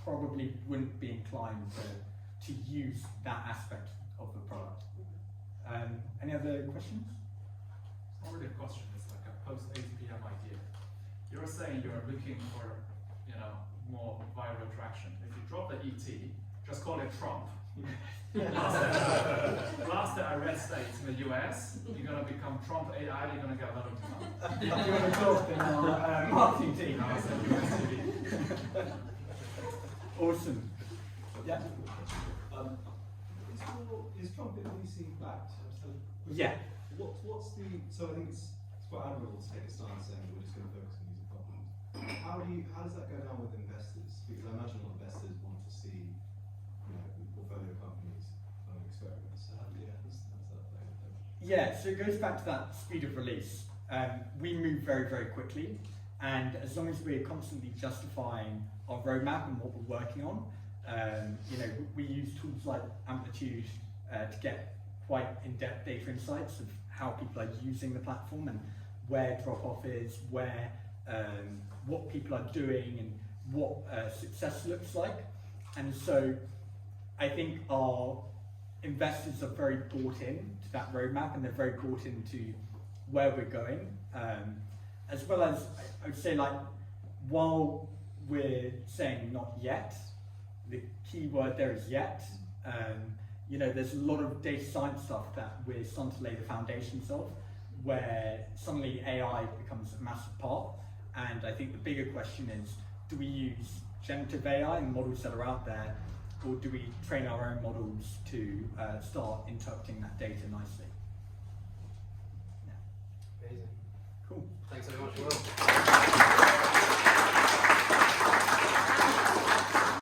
probably wouldn't be inclined to use that aspect of the product. Any other questions? It's not really a question, it's like a post-8 p.m. idea. You're saying you're looking for, more viral traction. If you drop the ET, just call it Trump. Plus the arrest states in the US, you're going to become Trump AI, you're going to get a lot of demand. Do you want to talk in our marketing team? No, I said US TV. Awesome. Yeah. Is Trump VC backed? Yeah. What's the, so I think it's quite admirable to take a stance saying we're just going to focus on using problems. How does that go down with investors? Because I imagine a lot of investors want to see, portfolio companies running experiments. So how does that play with them? Yeah, so it goes back to that speed of release. We move very, very quickly, and as long as we're constantly justifying our roadmap and what we're working on, we use tools like Amplitude to get quite in-depth data insights of how people are using the platform and where drop-off is, where what people are doing and what success looks like. And so I think our investors are very bought in to that roadmap, and they're very bought into where we're going. As well as, I would say, while we're saying not yet, the key word there is yet. There's a lot of data science stuff that we're starting to lay the foundations of, where suddenly AI becomes a massive part. And I think the bigger question is, do we use generative AI and models that are out there, or do we train our own models to start interpreting that data nicely? Yeah. Amazing. Cool. Thanks so much, Will.